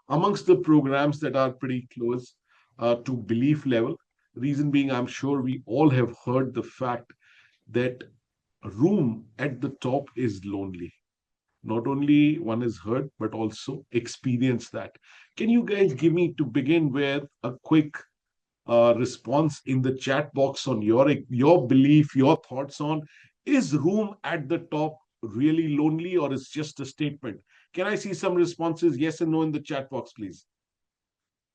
amongst the programs that are pretty close to belief level. Reason being, I'm sure we all have heard the fact that room at the top is lonely. Not only one is heard, but also experience that. Can you guys give me, to begin with, a quick response in the chat box on your belief, your thoughts on, is room at the top really lonely, or is just a statement? Can I see some responses, yes and no, in the chat box, please?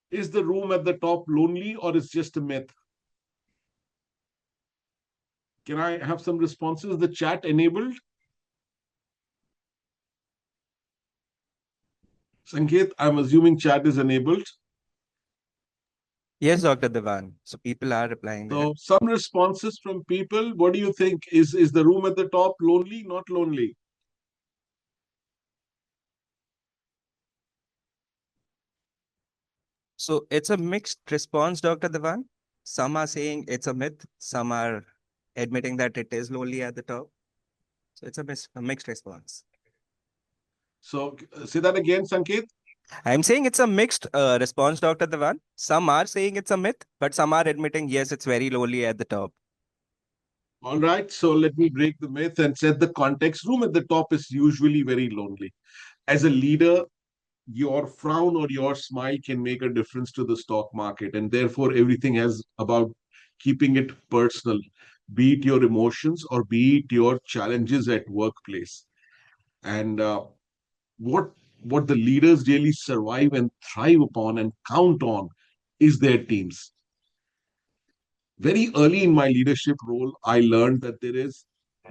Is the room at the top lonely, or is just a myth? Can I have some responses? The chat enabled. Sanket, I'm assuming chat is enabled. Yes, Dr. Devan. So people are replying there. So some responses from people. What do you think? Is the room at the top lonely? Not lonely? So it's a mixed response, Dr. Devan. Some are saying it's a myth. Some are admitting that it is lonely at the top. So it's a mixed response. So say that again, Sanket. I'm saying it's a mixed response, Dr. Devan. Some are saying it's a myth, but some are admitting, yes, it's very lonely at the top. All right. So let me break the myth and set the context. Room at the top is usually very lonely. As a leader, your frown or your smile can make a difference to the stock market, and therefore everything has about keeping it personal, be it your emotions or be it your challenges at workplace. And what what the leaders really survive and thrive upon and count on is their teams. Very early in my leadership role, I learned that there is,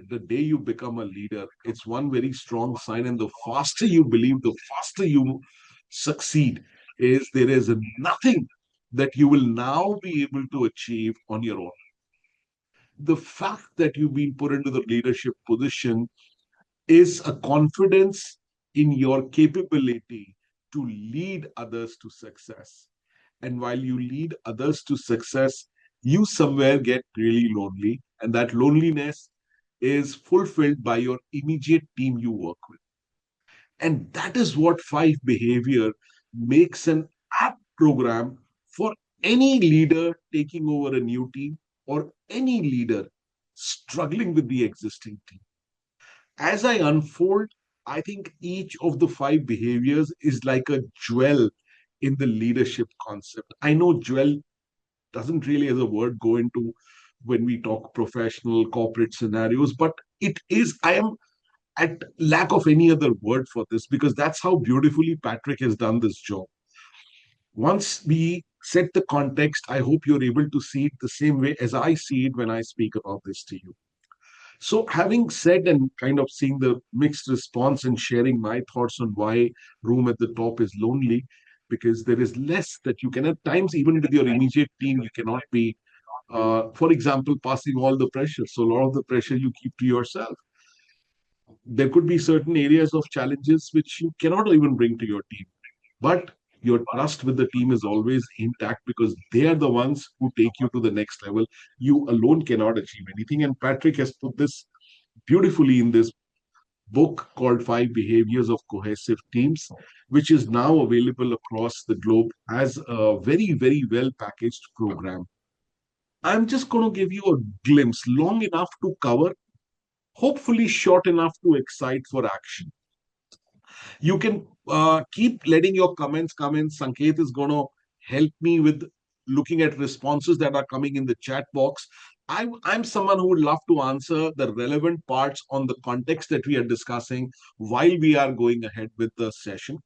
the day you become a leader, it's one very strong sign, and the faster you believe, the faster you succeed, is there is nothing that you will now be able to achieve on your own. The fact that you've been put into the leadership position is a confidence in your capability to lead others to success. And while you lead others to success, you somewhere get really lonely. And that loneliness is fulfilled by your immediate team you work with. And that is what five behavior makes an apt program for any leader taking over a new team or any leader struggling with the existing team. As I unfold, I think each of the five behaviors is like a jewel in the leadership concept. I know jewel doesn't really, as a word, go into when we talk professional corporate scenarios, but it is, I am at lack of any other word for this because that's how beautifully Patrick has done this job. Once we set the context, I hope you're able to see it the same way as I see it when I speak about this to you. So, having said and kind of seeing the mixed response and sharing my thoughts on why room at the top is lonely, because there is less that you can, at times, even with your immediate team, you cannot be, for example, passing all the pressure. So, a lot of the pressure you keep to yourself. There could be certain areas of challenges which you cannot even bring to your team. But your trust with the team is always intact because they are the ones who take you to the next level. You alone cannot achieve anything. And Patrick has put this beautifully in this book called Five Behaviors of Cohesive Teams, which is now available across the globe as a very, very well packaged program. I'm just going to give you a glimpse, long enough to cover, hopefully short enough to excite for action. You can keep letting your comments come in. Sanket is going to help me with looking at responses that are coming in the chat box. I'm someone who would love to answer the relevant parts on the context that we are discussing while we are going ahead with the session.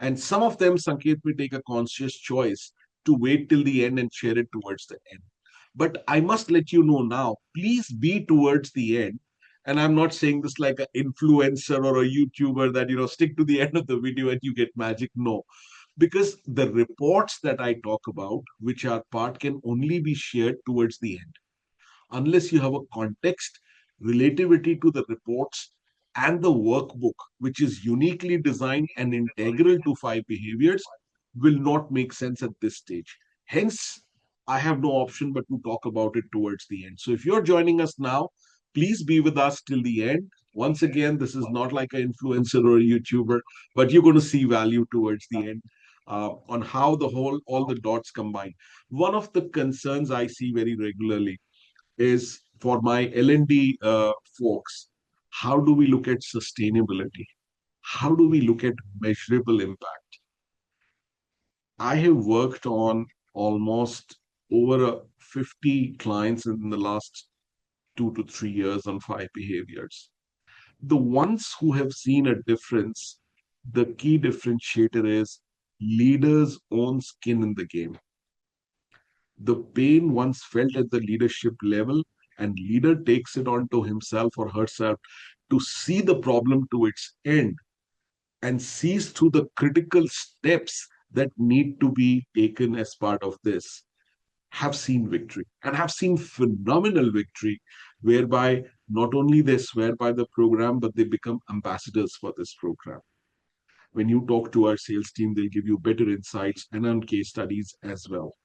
And some of them, Sanket may take a conscious choice to wait till the end and share it towards the end. But I must let you know now, please be towards the end. And I'm not saying this like an influencer or a YouTuber that, stick to the end of the video and you get magic. No, because the reports that I talk about, which are part, can only be shared towards the end unless you have a context, relativity to the reports, and the workbook, which is uniquely designed and integral to five behaviors, will not make sense at this stage. Hence, I have no option but to talk about it towards the end. So if you're joining us now, please be with us till the end. Once again, this is not like an influencer or a YouTuber, but you're going to see value towards the end. on how the whole all the dots combine. One of the concerns I see very regularly is for my L&D folks. How do we look at sustainability? How do we look at measurable impact? I have worked on almost over 50 clients in the last 2 to 3 years on 5 behaviors. The ones who have seen a difference, the key differentiator is leaders' own skin in the game. The pain once felt at the leadership level, and leader takes it onto himself or herself to see the problem to its end and sees through the critical steps that need to be taken as part of this, have seen victory and have seen phenomenal victory, whereby not only they swear by the program, but they become ambassadors for this program. When you talk to our sales team, they'll give you better insights and on case studies as well.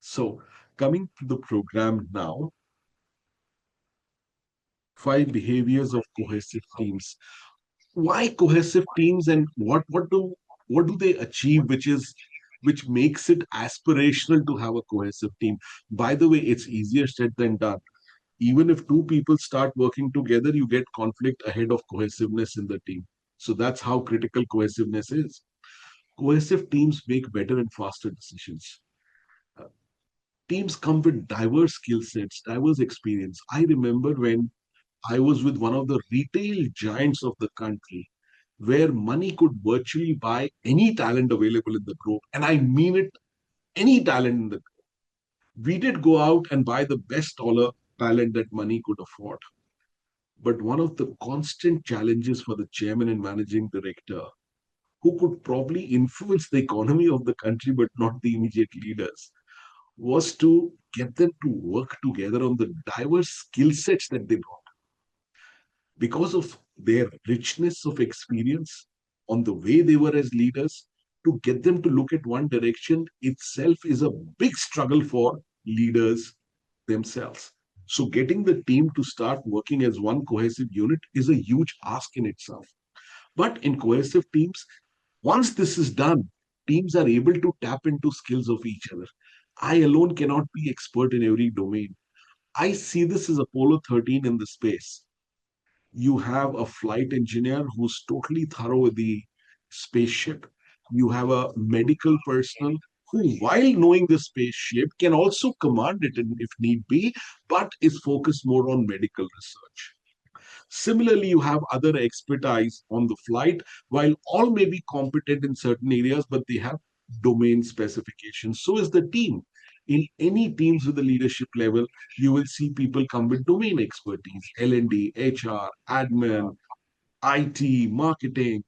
So, coming to the program now, 5 behaviors of cohesive teams. Why cohesive teams, and what do they achieve, which makes it aspirational to have a cohesive team? By the way, it's easier said than done. Even if two people start working together, you get conflict ahead of cohesiveness in the team. So that's how critical cohesiveness is. Cohesive teams make better and faster decisions. Uh, Teams come with diverse skill sets, diverse experience. I remember when I was with one of the retail giants of the country, where money could virtually buy any talent available in the group. And I mean it, any talent in the group. We did go out and buy the best dollar talent that money could afford. But one of the constant challenges for the chairman and managing director, who could probably influence the economy of the country but not the immediate leaders, was to get them to work together on the diverse skill sets that they brought. Because of their richness of experience on the way they were as leaders, to get them to look at one direction itself is a big struggle for leaders themselves. So, getting the team to start working as one cohesive unit is a huge ask in itself. But in cohesive teams, once this is done, teams are able to tap into skills of each other. I alone cannot be expert in every domain. I see this as Apollo 13 in the space. You have a flight engineer who's totally thorough with the spaceship. You have a medical personnel who, while knowing the spaceship, can also command it if need be, but is focused more on medical research. Similarly, you have other expertise on the flight, while all may be competent in certain areas, but they have domain specifications. So is the team. In any teams with the leadership level, you will see people come with domain expertise, L&D, HR, admin, IT, marketing.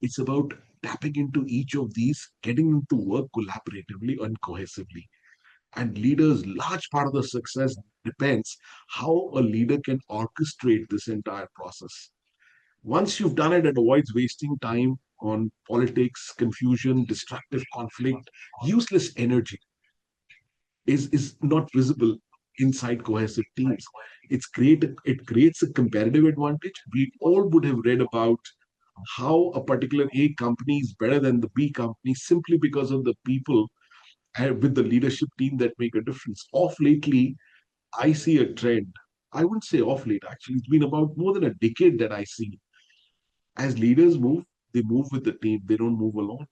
It's about tapping into each of these, getting them to work collaboratively and cohesively. And leaders, large part of the success depends how a leader can orchestrate this entire process. Once you've done it, it avoids wasting time on politics, confusion, destructive conflict, useless energy is not visible inside cohesive teams. It creates a competitive advantage. We all would have read about how a particular A company is better than the B company simply because of the people with the leadership team that make a difference. Off lately, I see a trend. I wouldn't say off late, actually. It's been about more than a decade that I see. As leaders move, they move with the team, they don't move alone.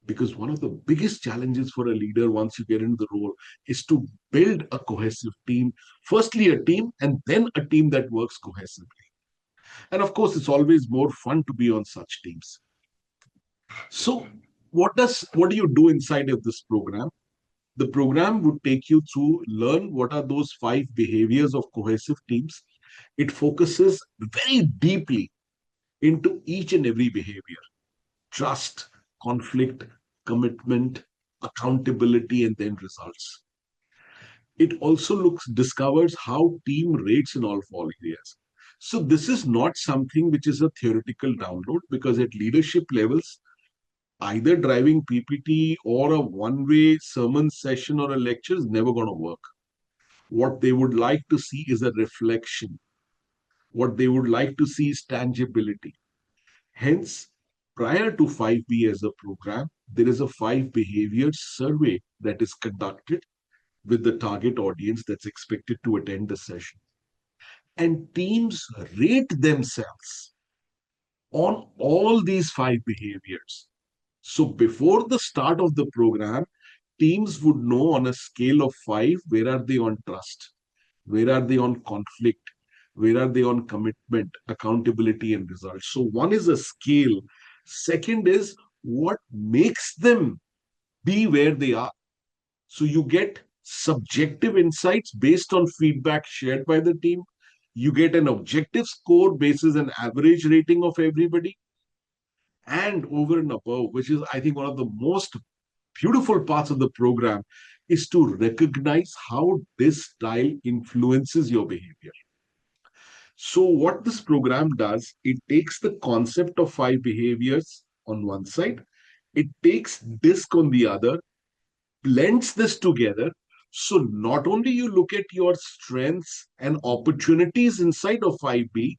Because one of the biggest challenges for a leader once you get into the role is to build a cohesive team. Firstly, a team, and then a team that works cohesively. And of course, it's always more fun to be on such teams. So, what do you do inside of this program? The program would take you through, learn what are those 5 behaviors of cohesive teams. It focuses very deeply into each and every behavior: trust, conflict, commitment, accountability, and then results. It also discovers how team rates in all 4 areas. So this is not something which is a theoretical download, because at leadership levels, either driving PPT or a one-way sermon session or a lecture is never going to work. What they would like to see is a reflection. What they would like to see is tangibility. Hence, Prior to 5B as a program, there is a 5 behaviors survey that is conducted with the target audience that's expected to attend the session. And teams rate themselves on all these 5 behaviors. So before the start of the program, teams would know on a scale of 5 where are they on trust, where are they on conflict, where are they on commitment, accountability, and results. So one is a scale. Second is what makes them be where they are. So you get subjective insights based on feedback shared by the team. You get an objective score basis an average rating of everybody. And over and above, which is, I think, one of the most beautiful parts of the program, is to recognize how this style influences your behavior. So, what this program does, it takes the concept of 5 behaviors on one side, it takes DISC on the other, blends this together. So not only you look at your strengths and opportunities inside of 5B,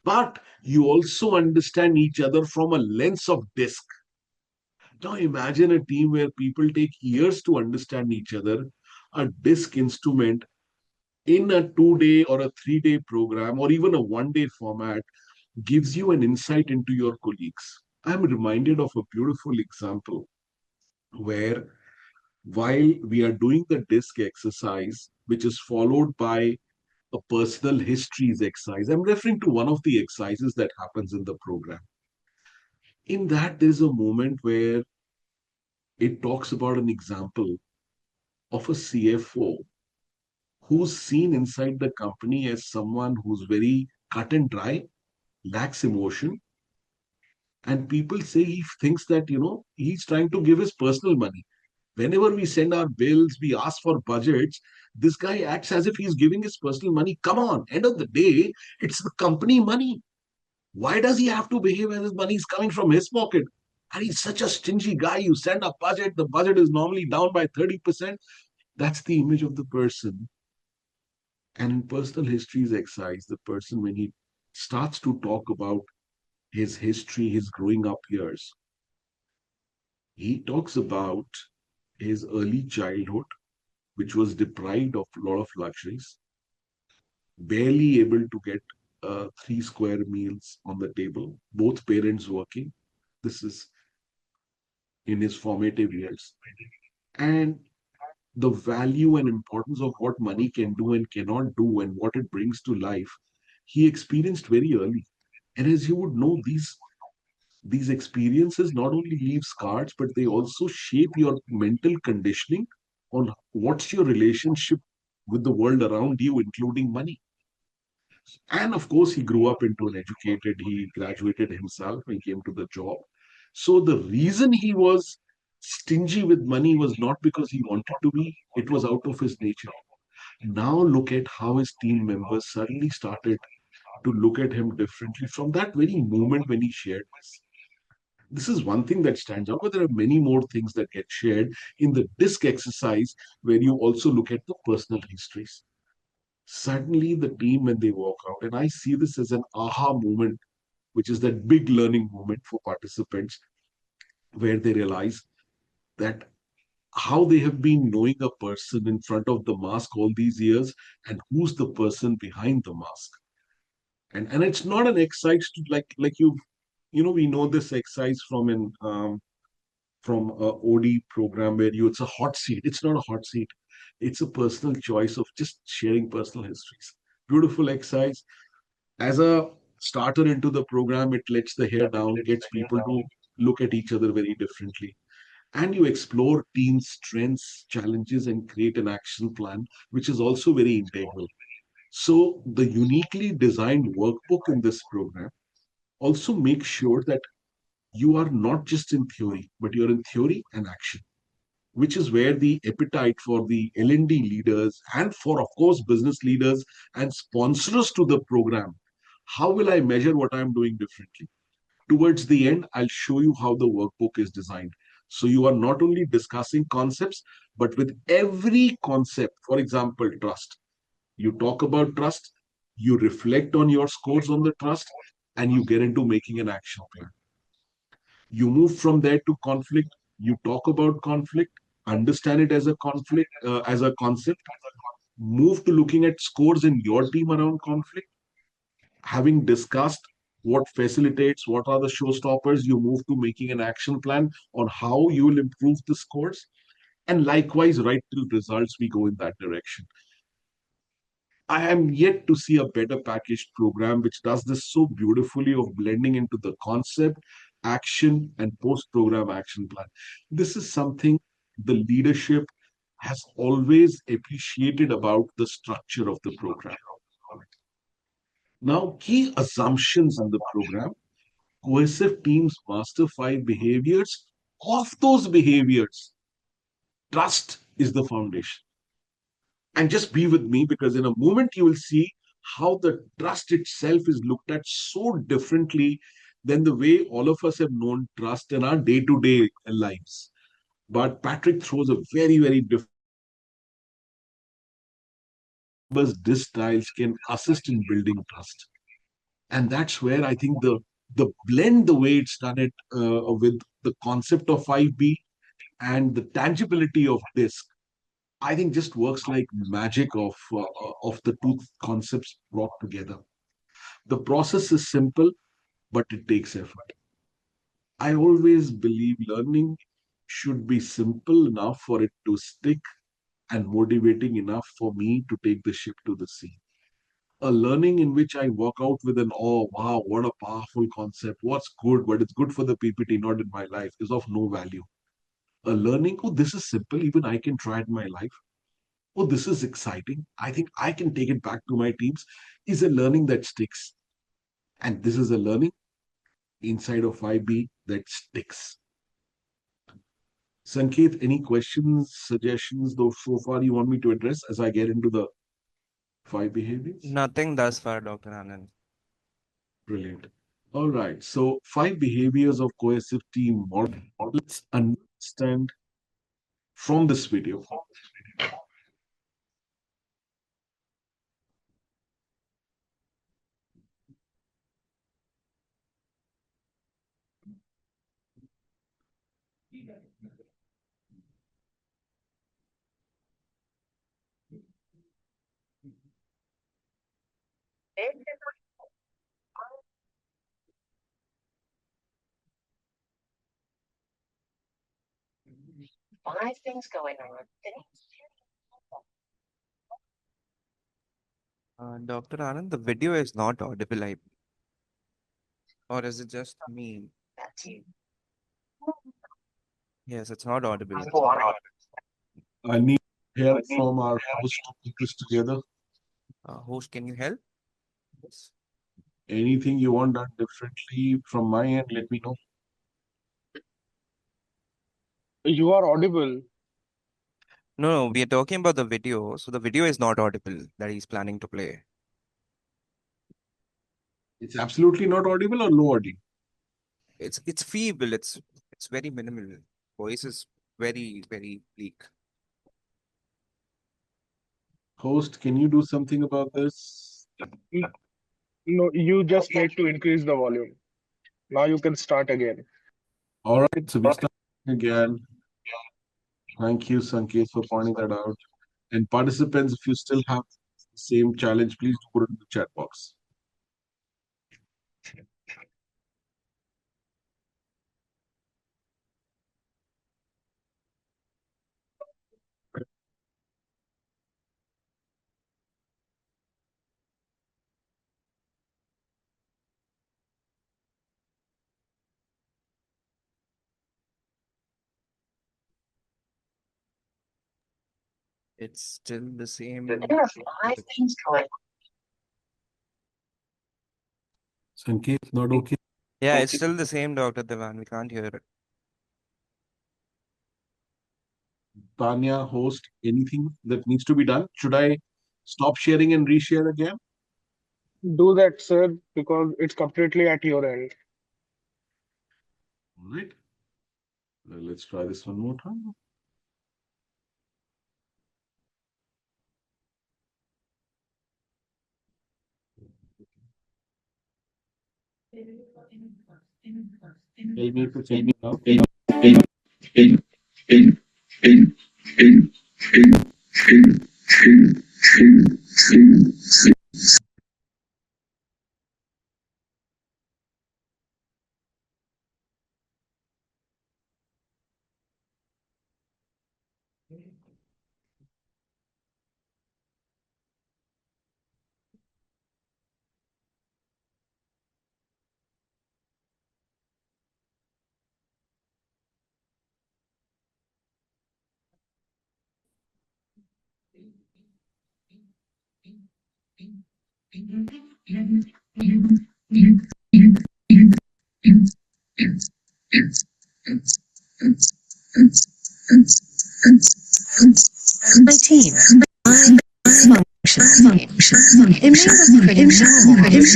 but you also understand each other from a lens of DISC. Now imagine a team where people take years to understand each other. A DISC instrument in a 2 day or a 3 day program or even a 1 day format gives you an insight into your colleagues. I'm reminded of a beautiful example where while we are doing the DISC exercise, which is followed by a personal histories exercise. I'm referring to one of the exercises that happens in the program. In that, there's a moment where it talks about an example of a CFO who's seen inside the company as someone who's very cut and dry, lacks emotion, and people say he thinks that, he's trying to give his personal money. Whenever we send our bills, we ask for budgets, this guy acts as if he's giving his personal money. Come on, end of the day, it's the company money. Why does he have to behave as his money is coming from his pocket? And he's such a stingy guy. You send a budget, the budget is normally down by 30%. That's the image of the person. And in personal histories exercise, the person, when he starts to talk about his history, his growing up years, he talks about his early childhood, which was deprived of a lot of luxuries, barely able to get 3 square meals on the table, both parents working. This is in his formative years. And the value and importance of what money can do and cannot do and what it brings to life, he experienced very early. And as you would know, these experiences not only leave scars, but they also shape your mental conditioning on what's your relationship with the world around you, including money. And of course, he grew up into an educated, he graduated himself, he came to the job. So the reason he was stingy with money was not because he wanted to be, it was out of his nature. Now look at how his team members suddenly started to look at him differently from that very moment when he shared this. This is one thing that stands out, but there are many more things that get shared in the DISC exercise where you also look at the personal histories. Suddenly, the team, when they walk out, and I see this as an aha moment, which is that big learning moment for participants, where they realize that how they have been knowing a person in front of the mask all these years and who's the person behind the mask. And it's not an exercise to like we know this exercise from an from a OD program where you it's a hot seat. It's not a hot seat. It's a personal choice of just sharing personal histories. Beautiful exercise. As a starter into the program, it lets the hair down, gets people to look at each other very differently. And you explore team strengths, challenges, and create an action plan, which is also very integral. So, the uniquely designed workbook in this program also makes sure that you are not just in theory, but you're in theory and action, which is where the appetite for the L&D leaders and for, of course, business leaders and sponsors to the program. How will I measure what I'm doing differently? Towards the end, I'll show you how the workbook is designed. So you are not only discussing concepts, but with every concept, for example, trust. You talk about trust, you reflect on your scores on the trust, and you get into making an action plan. You move from there to conflict. You talk about conflict, understand it as a conflict, as a concept, move to looking at scores in your team around conflict. Having discussed what facilitates, what are the showstoppers, you move to making an action plan on how you will improve the scores. And likewise, right till results, we go in that direction. I am yet to see a better packaged program which does this so beautifully of blending into the concept, action, and post program action plan. This is something the leadership has always appreciated about the structure of the program. Now, key assumptions in the program: cohesive teams master five behaviors. Of those behaviors, trust is the foundation. And just be with me, because in a moment you will see how the trust itself is looked at so differently than the way all of us have known trust in our day to day lives. But Patrick throws a very, very different styles can assist in building trust. And that's where I think the blend, the way it's done it with the concept of 5B and the tangibility of disc, I think just works like magic of the two concepts brought together. The process is simple, but it takes effort. I always believe learning should be simple enough for it to stick and motivating enough for me to take the ship to the sea. A learning in which I walk out with an oh wow, what a powerful concept. What's good, but it's good for the PPT, not in my life, is of no value. A learning, oh, this is simple, even I can try it in my life. Oh, this is exciting. I think I can take it back to my teams, is a learning that sticks. And this is a learning inside of 5B that sticks. Sanket, any questions, suggestions, though so far you want me to address as I get into the five behaviors? Nothing thus far, Dr. Anand. Brilliant. All right. So, five behaviors of cohesive team model. Let's understand from this video. Dr. Anand, the video is not audible, or is it just me? Yes, it's not audible. I need help from our host to put this together. Host, can you help? Yes. Anything you want done differently from my end, let me know. You are audible. No, we are talking about the video, so the video is not audible that he's planning to play. It's absolutely not audible or low audio. It's feeble. It's very minimal. Voice is very bleak. Host, can you do something about this? N- No, you just need to increase the volume. Now you can start again. All right, so we start again. Thank you, Sanket, for pointing that out. And participants, if you still have the same challenge, please do put it in the chat box. It's still the same. Sanket, not okay. Yeah, it's still the same, Dr. Devan. We can't hear it. Tanya, host, anything that needs to be done? Should I stop sharing and reshare again? Do that, sir, because it's completely at your end. All right. Well, let's try this one more time. Tell me if it's any now. My team. Function. It made us pretty normal. There's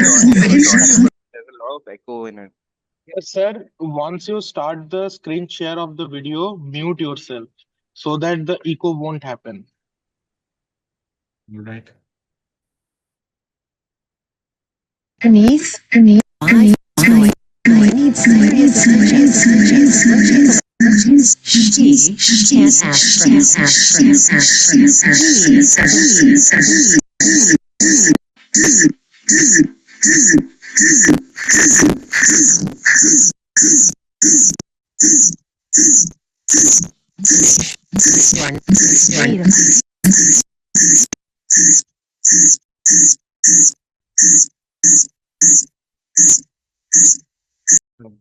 a lot of echo in it. Yes, sir. Once you start the screen share of the video, mute yourself so that the echo won't happen. Right. Underneath. I need serious attention. She can't ask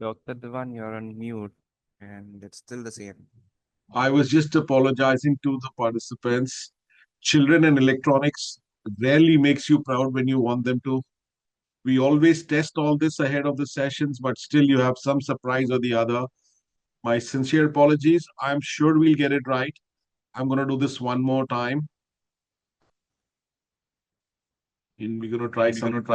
Dr. Dewan, you're on mute and it's still the same. I was just apologizing to the participants. Children and electronics rarely makes you proud when you want them to. We always test all this ahead of the sessions, but still you have some surprise or the other. My sincere apologies. I'm sure we'll get it right. I'm going to do this one more time. And we're gonna try some. And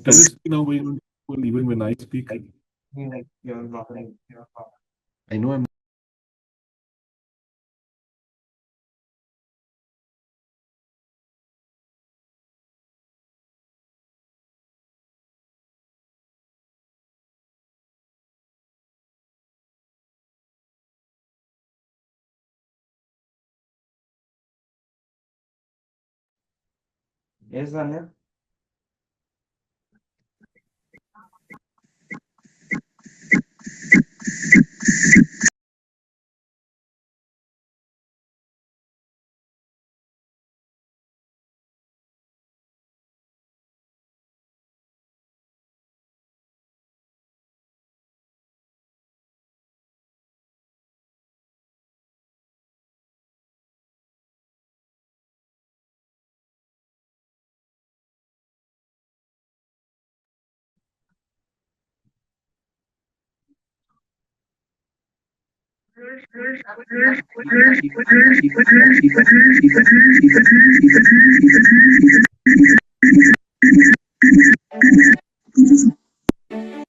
does this now going on even when I speak? I know I'm. Yes, Daniel.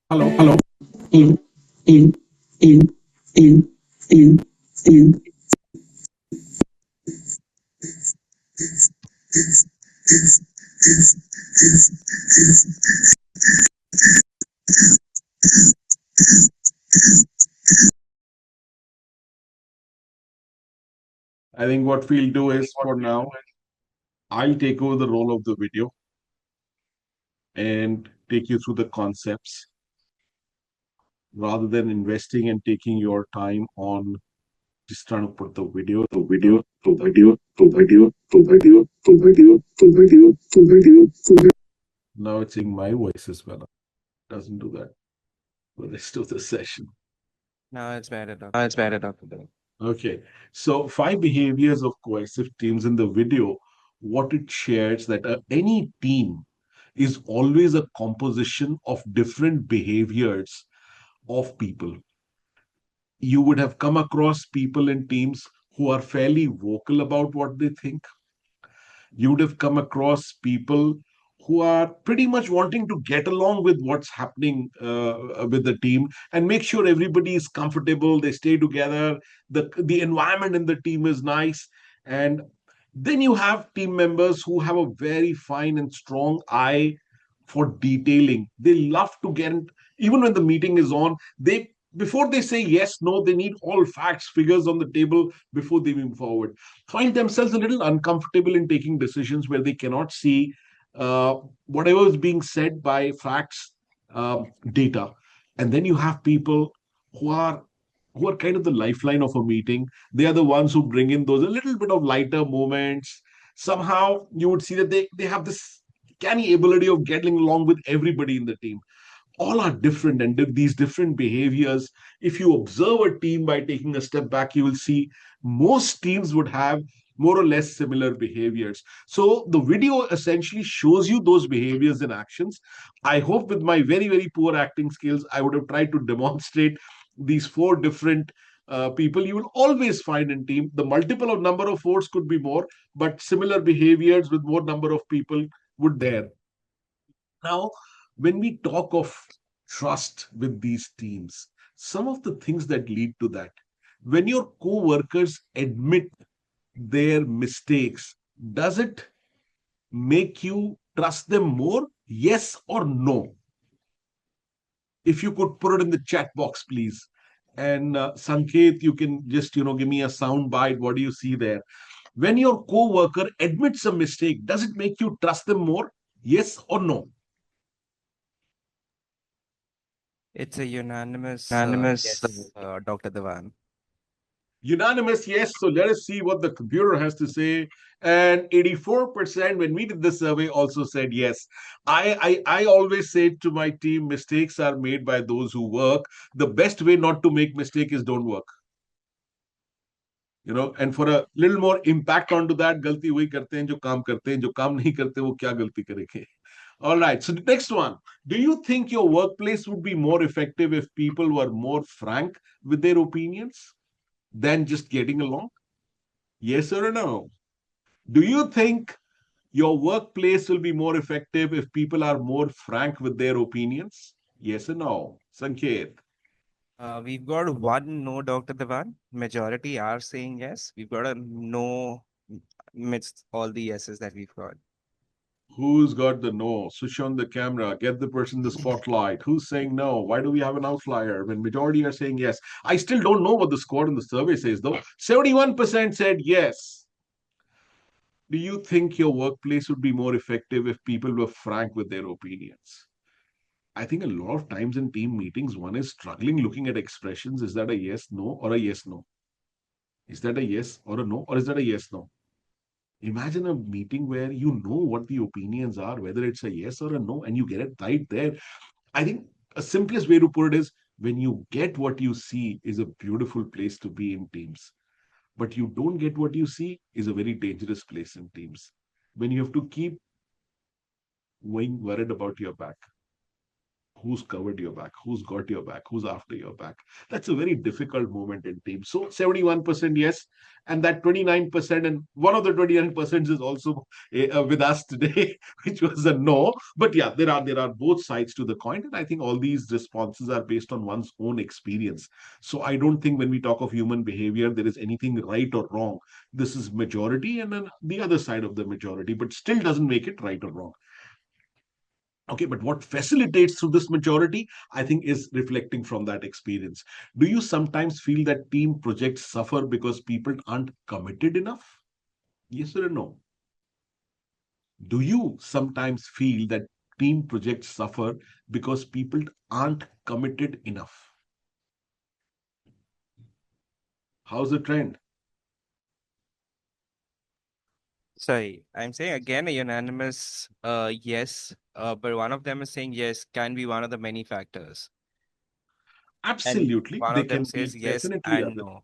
Hello. I think what we'll do is for now, I'll take over the role of the video and take you through the concepts rather than investing and taking your time on just trying to put the video. Now it's in my voice as well. It doesn't do that for the rest of the session. Now it's better, Dr. Dewan. Okay, so 5 behaviors of cohesive teams in the video. What it shares that any team is always a composition of different behaviors of people. You would have come across people in teams who are fairly vocal about what they think. You would have come across people who are pretty much wanting to get along with what's happening with the team and make sure everybody is comfortable, they stay together, the environment in the team is nice. And then you have team members who have a very fine and strong eye for detailing. They love to get, even when the meeting is on, they, before they say yes, no, they need all facts, figures on the table before they move forward. Find themselves a little uncomfortable in taking decisions where they cannot see uh, whatever is being said by facts, data. And then you have people who are kind of the lifeline of a meeting. They are the ones who bring in those a little bit of lighter moments. Somehow you would see that they have this canny ability of getting along with everybody in the team. All are different, and these different behaviors, if you observe a team by taking a step back, you will see most teams would have more or less similar behaviors. So the video essentially shows you those behaviors in actions. I hope with my very, very poor acting skills, I would have tried to demonstrate these four different people you will always find in team. The multiple of number of fours could be more, but similar behaviors with more number of people would there. Now, when we talk of trust with these teams, some of the things that lead to that, when your co-workers admit their mistakes, does it make you trust them more? Yes or no? If you could put it in the chat box, please. And Sanket, you can just, give me a sound bite. What do you see there? When your co-worker admits a mistake, does it make you trust them more? Yes or no? It's a unanimous Unanimous. yes, Dr. Dewan. Unanimous yes. So let us see what the computer has to say. And 84% when we did the survey also said yes. I always say to my team, mistakes are made by those who work. The best way not to make mistake is don't work. And for a little more impact onto that, गलती वही करते हैं जो काम करते हैं, जो काम नहीं करते वो क्या गलती करेंगे. All right. So the next one. Do you think your workplace would be more effective if people were more frank with their opinions than just getting along? Yes or no? Do you think your workplace will be more effective if people are more frank with their opinions? Yes or no? Sanket. We've got one no, Dr. Dewan. Majority are saying yes. We've got a no amidst all the yeses that we've got. Who's got the no? Switch on the camera. Get the person in the spotlight. Who's saying no? Why do we have an outlier when majority are saying yes? I still don't know what the score in the survey says though. 71% said yes. Do you think your workplace would be more effective if people were frank with their opinions? I think a lot of times in team meetings, one is struggling looking at expressions. Is that a yes, no, or a yes, no? Is that a yes or a no, or is that a yes, no? Imagine a meeting where you know what the opinions are, whether it's a yes or a no, and you get it right there. I think a simplest way to put it is when you get what you see is a beautiful place to be in teams. But you don't get what you see is a very dangerous place in teams. When you have to keep worried about your back, who's covered your back, who's got your back, who's after your back. That's a very difficult moment in teams. So 71% yes, and that 29%, and one of the 29% is also with us today, which was a no. But yeah, there are both sides to the coin, and I think all these responses are based on one's own experience. So I don't think when we talk of human behavior, there is anything right or wrong. This is majority, and then the other side of the majority, but still doesn't make it right or wrong. Okay, but what facilitates through this majority, I think, is reflecting from that experience. Do you sometimes feel that team projects suffer because people aren't committed enough? Yes or no? Do you sometimes feel that team projects suffer because people aren't committed enough? How's the trend? Sorry, I'm saying again a unanimous yes, but one of them is saying yes can be one of the many factors. And Absolutely. one They of them can be says yes definitely and other. no.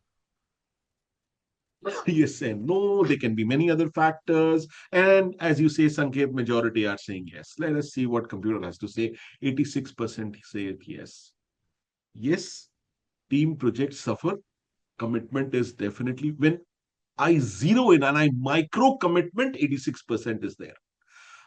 Yes and no. There can be many other factors. And as you say, Sanket, majority are saying yes. Let us see what computer has to say. 86% say it yes. Yes, team projects suffer. Commitment is definitely when I zero in and I micro commitment, 86% is there.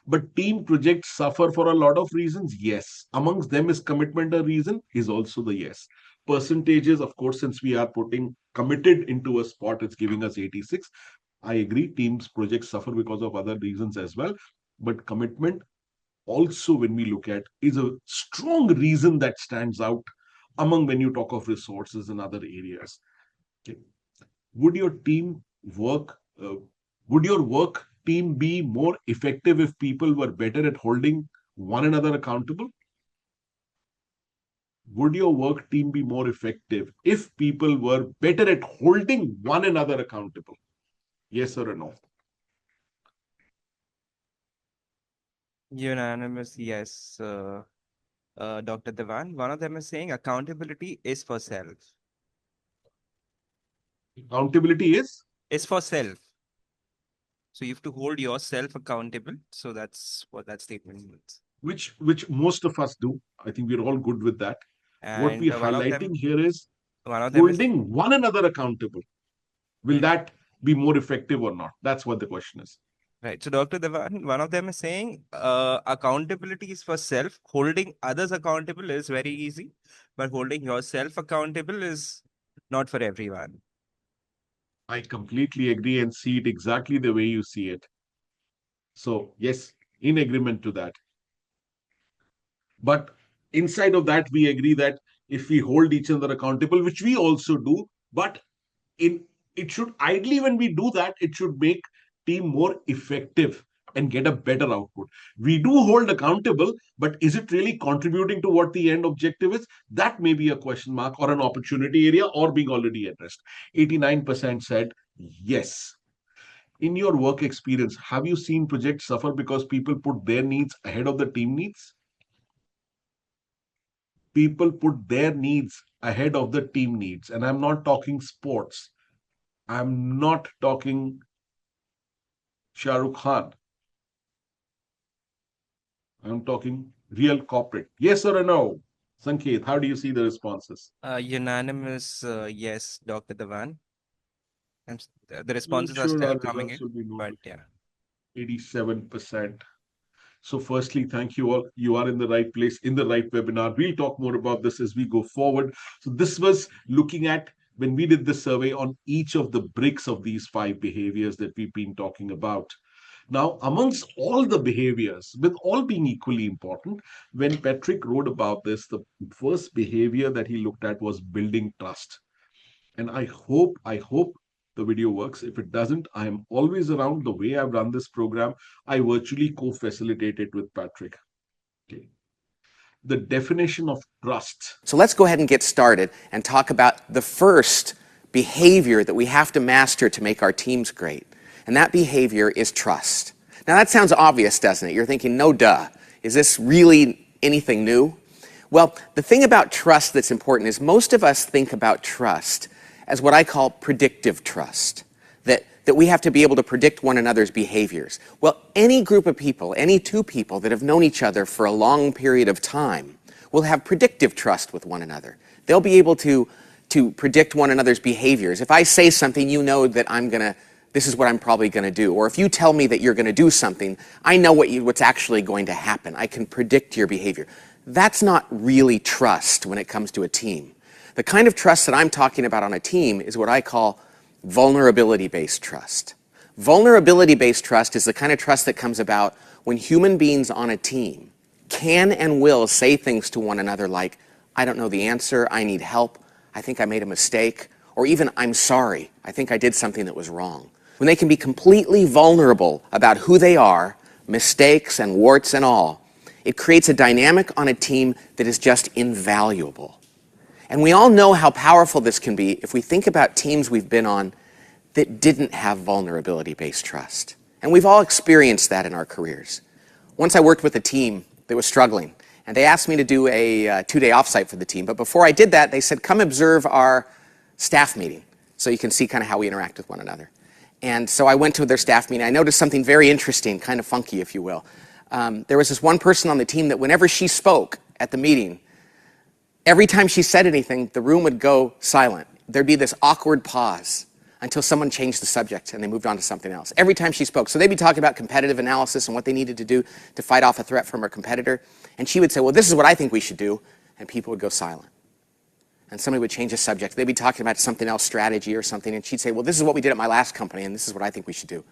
But team projects suffer for a lot of reasons. Yes. Amongst them is commitment a reason? Is also the yes. Percentages, of course, since we are putting committed into a spot, it's giving us 86. I agree. Teams projects suffer because of other reasons as well. But commitment also, when we look at, is a strong reason that stands out among when you talk of resources in other areas. Okay. Would your team work? Would your work team be more effective if people were better at holding one another accountable? Would your work team be more effective if people were better at holding one another accountable? Yes or a no? Unanimous, yes. Dr. Devan, one of them is saying accountability is for self. Accountability Is for self. So you have to hold yourself accountable. So that's what that statement means. which most of us do. I think we're all good with that. What And we're highlighting here is one of them is holding one another accountable. Will that be more effective or not? That's what the question is. right. So Dr. Devan, one of them is saying accountability is for self. Holding others accountable is very easy, but holding yourself accountable is not for everyone. I completely agree and see it exactly the way you see it. So, yes, in agreement to that. But inside of that, we agree that if we hold each other accountable, which we also do, but in it should ideally, when we do that, it should make team more effective and get a better output. We do hold accountable, but is it really contributing to what the end objective is? That may be a question mark or an opportunity area or being already addressed. 89% said yes. In your work experience, have you seen projects suffer because people put their needs ahead of the team needs? People put their needs ahead of the team needs. And I'm not talking sports. I'm not talking Shah Rukh Khan. I'm talking real corporate. Yes or a no? Sanket, how do you see the responses? Unanimous, yes, Dr. Devan. The I'm responses are sure still our coming results in, will be but noted. yeah. 87%. So, firstly, thank you all. You are in the right place, in the right webinar. We'll talk more about this as we go forward. So, this was looking at when we did the survey on each of the bricks of these 5 behaviors that we've been talking about. Now, amongst all the behaviors, with all being equally important, when Patrick wrote about this, the first behavior that he looked at was building trust. And I hope the video works. If it doesn't, I am always around. The way I've run this program, I virtually co-facilitate it with Patrick. Okay. The definition of trust. So let's go ahead and get started and talk about the first behavior that we have to master to make our teams great. And that behavior is trust. Now that sounds obvious, doesn't it? You're thinking, no duh. Is this really anything new? Well, the thing about trust that's important is most of us think about trust as what I call predictive trust. That we have to be able to predict one another's behaviors. Well, any group of people, any two people that have known each other for a long period of time will have predictive trust with one another. They'll be able to predict one another's behaviors. If I say something, you know that this is what I'm probably going to do. Or if you tell me that you're going to do something, I know what's actually going to happen. I can predict your behavior. That's not really trust when it comes to a team. The kind of trust that I'm talking about on a team is what I call vulnerability-based trust. Vulnerability-based trust is the kind of trust that comes about when human beings on a team can and will say things to one another like, I don't know the answer, I need help, I think I made a mistake, or even, I'm sorry, I think I did something that was wrong. When they can be completely vulnerable about who they are, mistakes and warts and all, it creates a dynamic on a team that is just invaluable. And we all know how powerful this can be if we think about teams we've been on that didn't have vulnerability-based trust. And we've all experienced that in our careers. Once I worked with a team that was struggling, and they asked me to do a 2-day offsite for the team. But before I did that, they said, come observe our staff meeting so you can see kind of how we interact with one another. And so I went to their staff meeting. I noticed something very interesting, kind of funky, if you will. There was this one person on the team that whenever she spoke at the meeting, every time she said anything, the room would go silent. There'd be this awkward pause. until someone changed the subject and they moved on to something else. Every time she spoke. So they'd be talking about competitive analysis and what they needed to do to fight off a threat from her competitor. And she would say, well, this is what I think we should do. And people would go silent. And somebody would change the subject. They'd be talking about something else, strategy or something. And she'd say, well, this is what we did at my last company, and this is what I think we should do.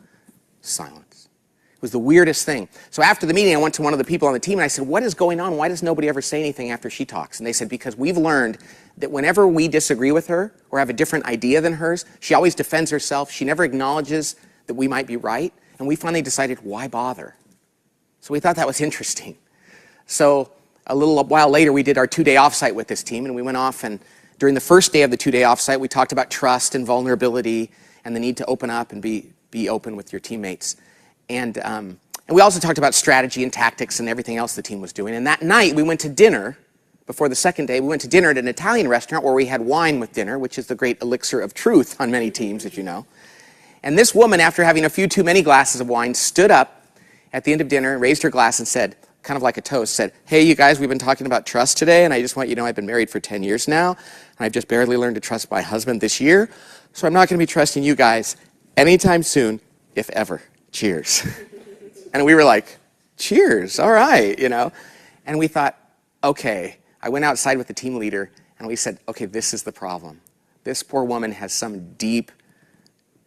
Silence. It was the weirdest thing. So after the meeting, I went to one of the people on the team and I said, what is going on? Why does nobody ever say anything after she talks? And they said, because we've learned that whenever we disagree with her or have a different idea than hers, she always defends herself. She never acknowledges that we might be right. And we finally decided, why bother? So we thought that was interesting. So a little while later, we did our 2-day offsite with this team, and we went off, and during the first day of the 2-day offsite, we talked about trust and vulnerability and the need to open up and be open with your teammates. And we also talked about strategy and tactics and everything else the team was doing. And that night, we went to dinner. Before the second day, we went to dinner at an Italian restaurant where we had wine with dinner, which is the great elixir of truth on many teams, as you know. And this woman, after having a few too many glasses of wine, stood up at the end of dinner, raised her glass and said, kind of like a toast, said, hey, you guys, we've been talking about trust today, and I just want you to know I've been married for 10 years now, and I've just barely learned to trust my husband this year, so I'm not going to be trusting you guys anytime soon, if ever. Cheers. And we were like, cheers, all right, you know. And we thought, okay. I went outside with the team leader, and we said, okay, this is the problem. This poor woman has some deep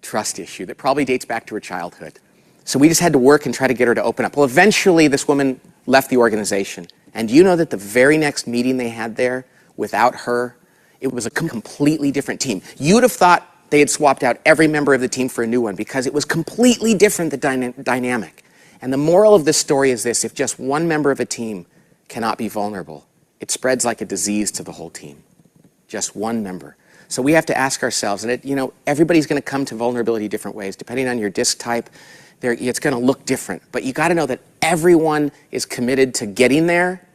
trust issue that probably dates back to her childhood. So we just had to work and try to get her to open up. Well, eventually, this woman left the organization. And do you know that the very next meeting they had there, without her, it was a completely different team. You'd have thought they had swapped out every member of the team for a new one because it was completely different, the dynamic. And the moral of this story is this: if just one member of a team cannot be vulnerable, it spreads like a disease to the whole team. Just one member. So we have to ask ourselves, and everybody's going to come to vulnerability different ways. Depending on your disc type, it's going to look different. But you got to know that everyone is committed to getting there,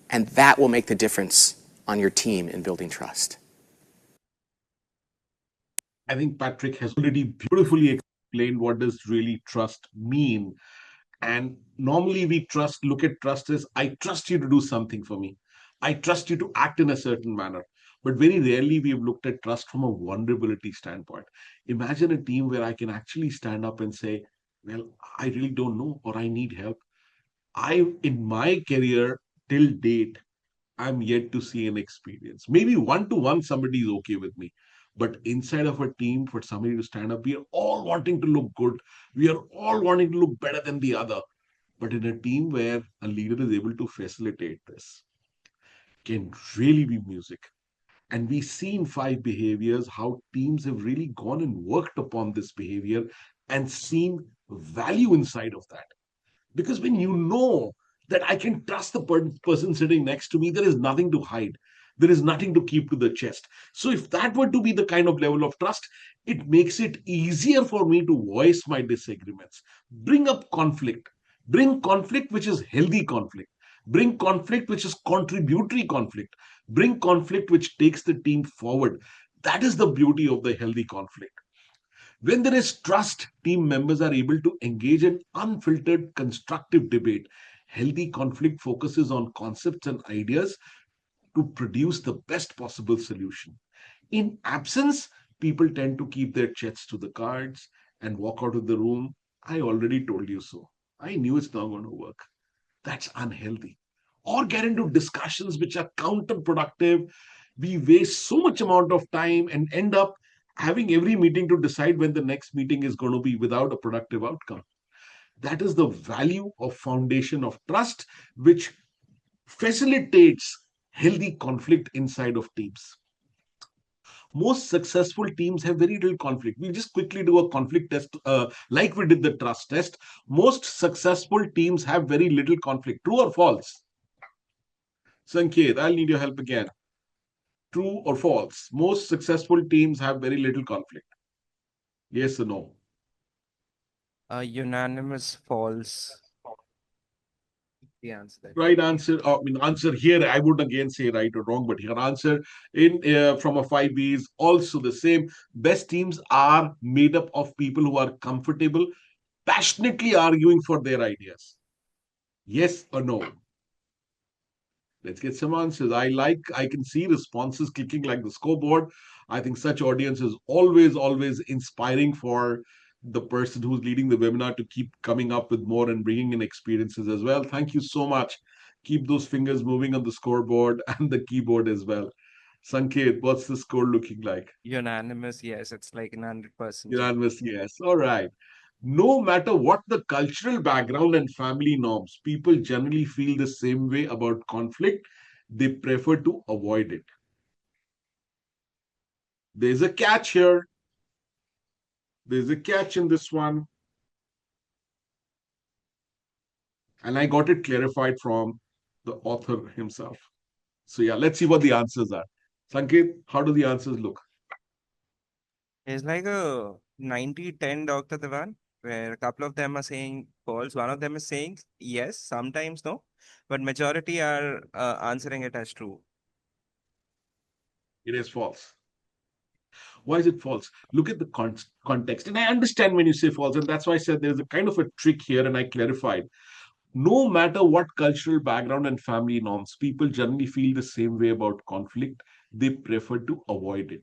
and that will make the difference on your team in building trust. I think Patrick has already beautifully explained what does really trust mean. And normally we look at trust as, I trust you to do something for me. I trust you to act in a certain manner. But very rarely we've looked at trust from a vulnerability standpoint. Imagine a team where I can actually stand up and say, well, I really don't know, or I need help. In my career till date, I'm yet to see an experience. Maybe one-to-one, somebody is okay with me. But inside of a team, for somebody to stand up, we are all wanting to look good. We are all wanting to look better than the other. But in a team where a leader is able to facilitate this, can really be music. And we see in 5 behaviors how teams have really gone and worked upon this behavior and seen value inside of that. Because when you know that I can trust the person sitting next to me, there is nothing to hide. There is nothing to keep to the chest. So if that were to be the kind of level of trust, it makes it easier for me to voice my disagreements, bring up conflict, bring conflict which is healthy conflict, bring conflict which is contributory conflict, bring conflict which takes the team forward. That is the beauty of the healthy conflict. When there is trust, team members are able to engage in unfiltered, constructive debate. Healthy conflict focuses on concepts and ideas to produce the best possible solution. In absence, people tend to keep their chests to the cards and walk out of the room. I already told you so. I knew it's not going to work. That's unhealthy. Or get into discussions which are counterproductive. We waste so much amount of time and end up having every meeting to decide when the next meeting is going to be without a productive outcome. That is the value of foundation of trust, which facilitates healthy conflict inside of teams. Most successful teams have very little conflict. We'll just quickly do a conflict test like we did the trust test. Most successful teams have very little conflict. True or false? Sanket, I'll need your help again. True or false? Most successful teams have very little conflict. Yes or no? Unanimous false. The answer there. Right answer. Answer here. I would again say right or wrong, but your answer in from a 5B is also the same. Best teams are made up of people who are comfortable, passionately arguing for their ideas. Yes or no? Let's get some answers. I can see responses clicking like the scoreboard. I think such audience is always inspiring for the person who's leading the webinar to keep coming up with more and bringing in experiences as well. Thank you so much. Keep those fingers moving on the scoreboard and the keyboard as well. Sanket, what's the score looking like? Unanimous, yes, it's like 100%. Unanimous, yes. All right. No matter what the cultural background and family norms, people generally feel the same way about conflict. They prefer to avoid it. There's a catch here. There's a catch in this one. And I got it clarified from the author himself. So, yeah, let's see what the answers are. Sanket, how do the answers look? It's like a 90-10, Dr. Devan, where a couple of them are saying false. One of them is saying yes, sometimes no, but majority are answering it as true. It is false. Why is it false? Look at the context. And I understand when you say false, and that's why I said there's a kind of a trick here, and I clarified. No matter what cultural background and family norms, people generally feel the same way about conflict. They prefer to avoid it.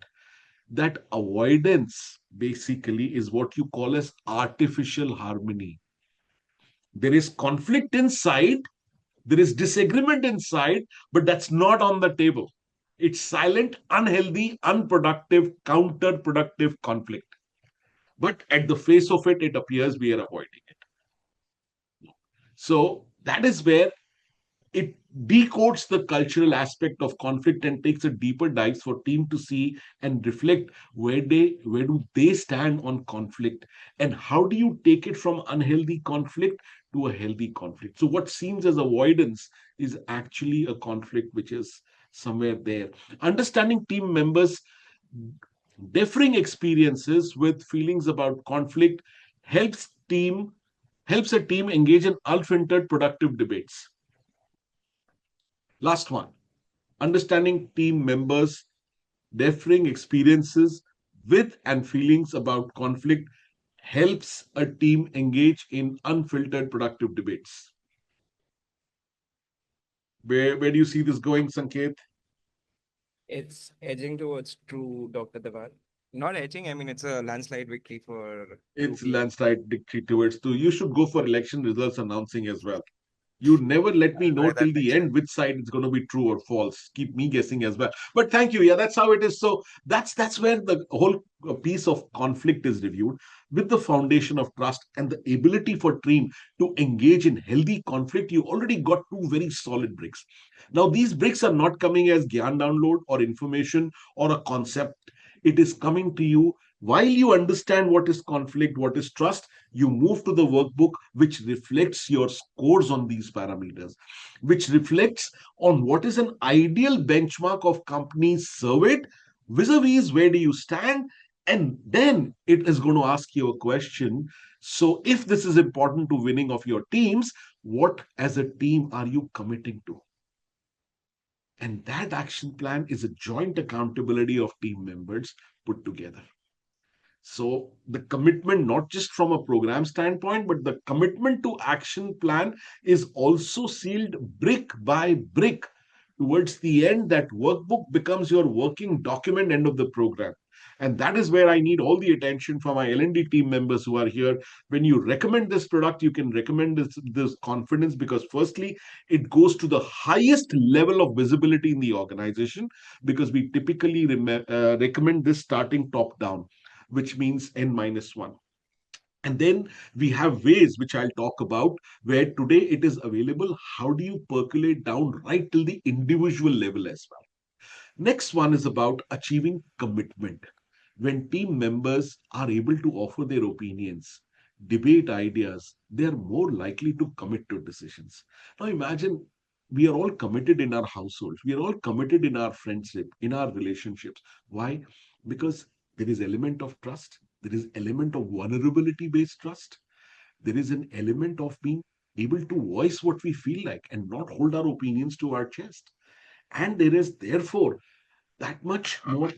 That avoidance basically is what you call as artificial harmony. There is conflict inside, there is disagreement inside, but that's not on the table. It's silent, unhealthy, unproductive, counterproductive conflict. But at the face of it, it appears we are avoiding it. So that is where it decodes the cultural aspect of conflict and takes a deeper dive for team to see and reflect where do they stand on conflict, and how do you take it from unhealthy conflict to a healthy conflict. So what seems as avoidance is actually a conflict which is somewhere there. Understanding team members differing experiences with feelings about conflict helps a team engage in unfiltered productive debates. Last one, understanding team members' differing experiences with and feelings about conflict helps a team engage in unfiltered productive debates. Where do you see this going, Sanket? It's edging towards true, Dr. Devan. Not edging, I mean, it's a landslide victory for It's true. landslide victory towards two. You should go for election results announcing as well. You never let me know By that till the next end time. which side it's going to be true or false. Keep me guessing as well. But thank you. Yeah, that's how it is. So that's where the whole piece of conflict is reviewed with the foundation of trust and the ability for team to engage in healthy conflict. You already got two very solid bricks. Now these bricks are not coming as gyan download or information or a concept. It is coming to you while you understand what is conflict, what is trust. You move to the workbook which reflects your scores on these parameters, which reflects on what is an ideal benchmark of companies surveyed vis-a-vis where do you stand, and then it is going to ask you a question. So if this is important to winning of your teams, what as a team are you committing to? And that action plan is a joint accountability of team members put together. So the commitment, not just from a program standpoint, but the commitment to action plan is also sealed brick by brick. Towards the end, that workbook becomes your working document end of the program. And that is where I need all the attention from my L&D team members who are here. When you recommend this product, you can recommend this confidence because firstly, it goes to the highest level of visibility in the organization because we typically recommend this starting top down, which means n minus 1. And then we have ways which I'll talk about where today it is available. How do you percolate down right till the individual level as well? Next one is about achieving commitment. When team members are able to offer their opinions, debate ideas, they are more likely to commit to decisions. Now imagine we are all committed in our households. We are all committed in our friendship, in our relationships. Why? Because there is element of trust. There is element of vulnerability based trust. There is an element of being able to voice what we feel like and not hold our opinions to our chest. And there is therefore that much more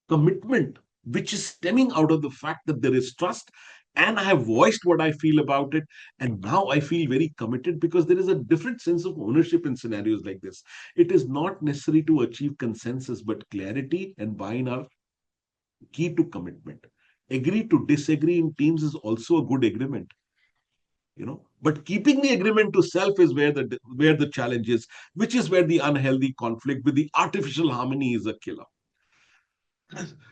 commitment which is stemming out of the fact that there is trust, and I have voiced what I feel about it. And now I feel very committed because there is a different sense of ownership in scenarios like this. It is not necessary to achieve consensus, but clarity and buy-in are key to commitment. Agree to disagree in teams is also a good agreement, but keeping the agreement to self is where the challenge is, which is where the unhealthy conflict with the artificial harmony is a killer.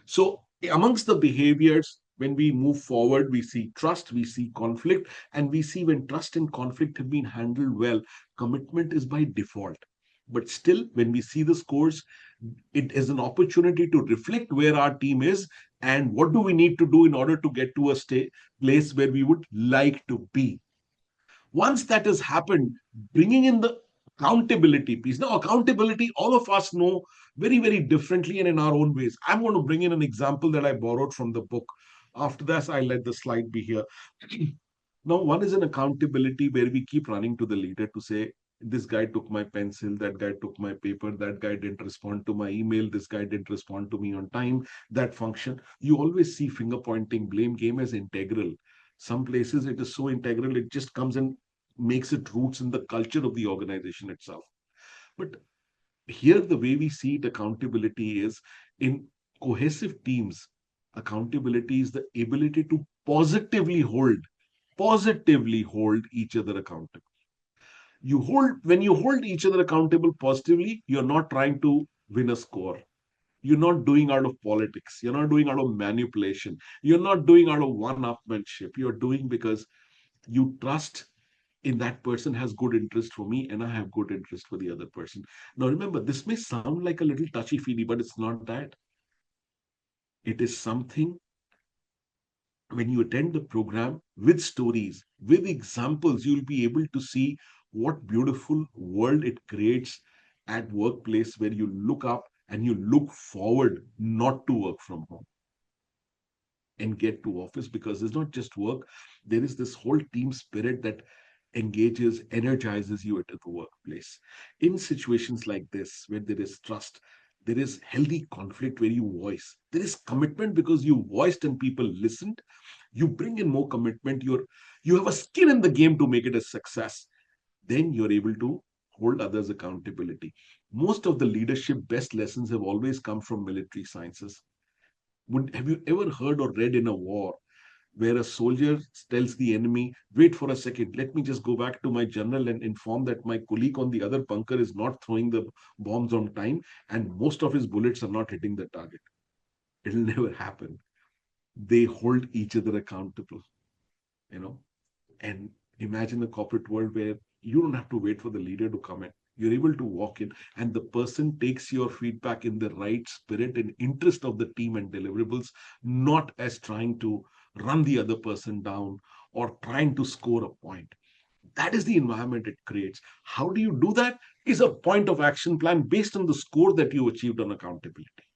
So, amongst the behaviors, when we move forward, we see trust, we see conflict, and we see when trust and conflict have been handled well, commitment is by default. But still, when we see the scores, it is an opportunity to reflect where our team is and what do we need to do in order to get to a place where we would like to be. Once that has happened, bringing in the accountability piece. Now, accountability, all of us know very, very differently and in our own ways. I'm going to bring in an example that I borrowed from the book. After that, I let the slide be here. Now, one is an accountability where we keep running to the leader to say, this guy took my pencil, that guy took my paper, that guy didn't respond to my email, this guy didn't respond to me on time, that function. You always see finger pointing, blame game as integral. Some places it is so integral, it just comes and makes it roots in the culture of the organization itself. But here, the way we see it, accountability is in cohesive teams. Accountability is the ability to positively hold each other accountable. When you hold each other accountable positively, you're not trying to win a score. You're not doing out of politics. You're not doing out of manipulation. You're not doing out of one-upmanship. You're doing because you trust in that person has good interest for me and I have good interest for the other person. Now remember, this may sound like a little touchy-feely, but it's not that. It is something when you attend the program with stories, with examples, you'll be able to see what beautiful world it creates at workplace where you look up and you look forward not to work from home and get to office, because it's not just work. There is this whole team spirit that engages, energizes you at the workplace. In situations like this, where there is trust, there is healthy conflict where you voice. There is commitment because you voiced and people listened. You bring in more commitment. You have a skin in the game to make it a success. Then you're able to hold others accountability. Most of the leadership best lessons have always come from military sciences. Have you ever heard or read in a war where a soldier tells the enemy, wait for a second, let me just go back to my general and inform that my colleague on the other bunker is not throwing the bombs on time and most of his bullets are not hitting the target? It'll never happen. They hold each other accountable, you know. And imagine a corporate world where you don't have to wait for the leader to come in. You're able to walk in, and the person takes your feedback in the right spirit and interest of the team and deliverables, not as trying to run the other person down or trying to score a point. That is the environment it creates. How do you do that? Is a point of action plan based on the score that you achieved on accountability.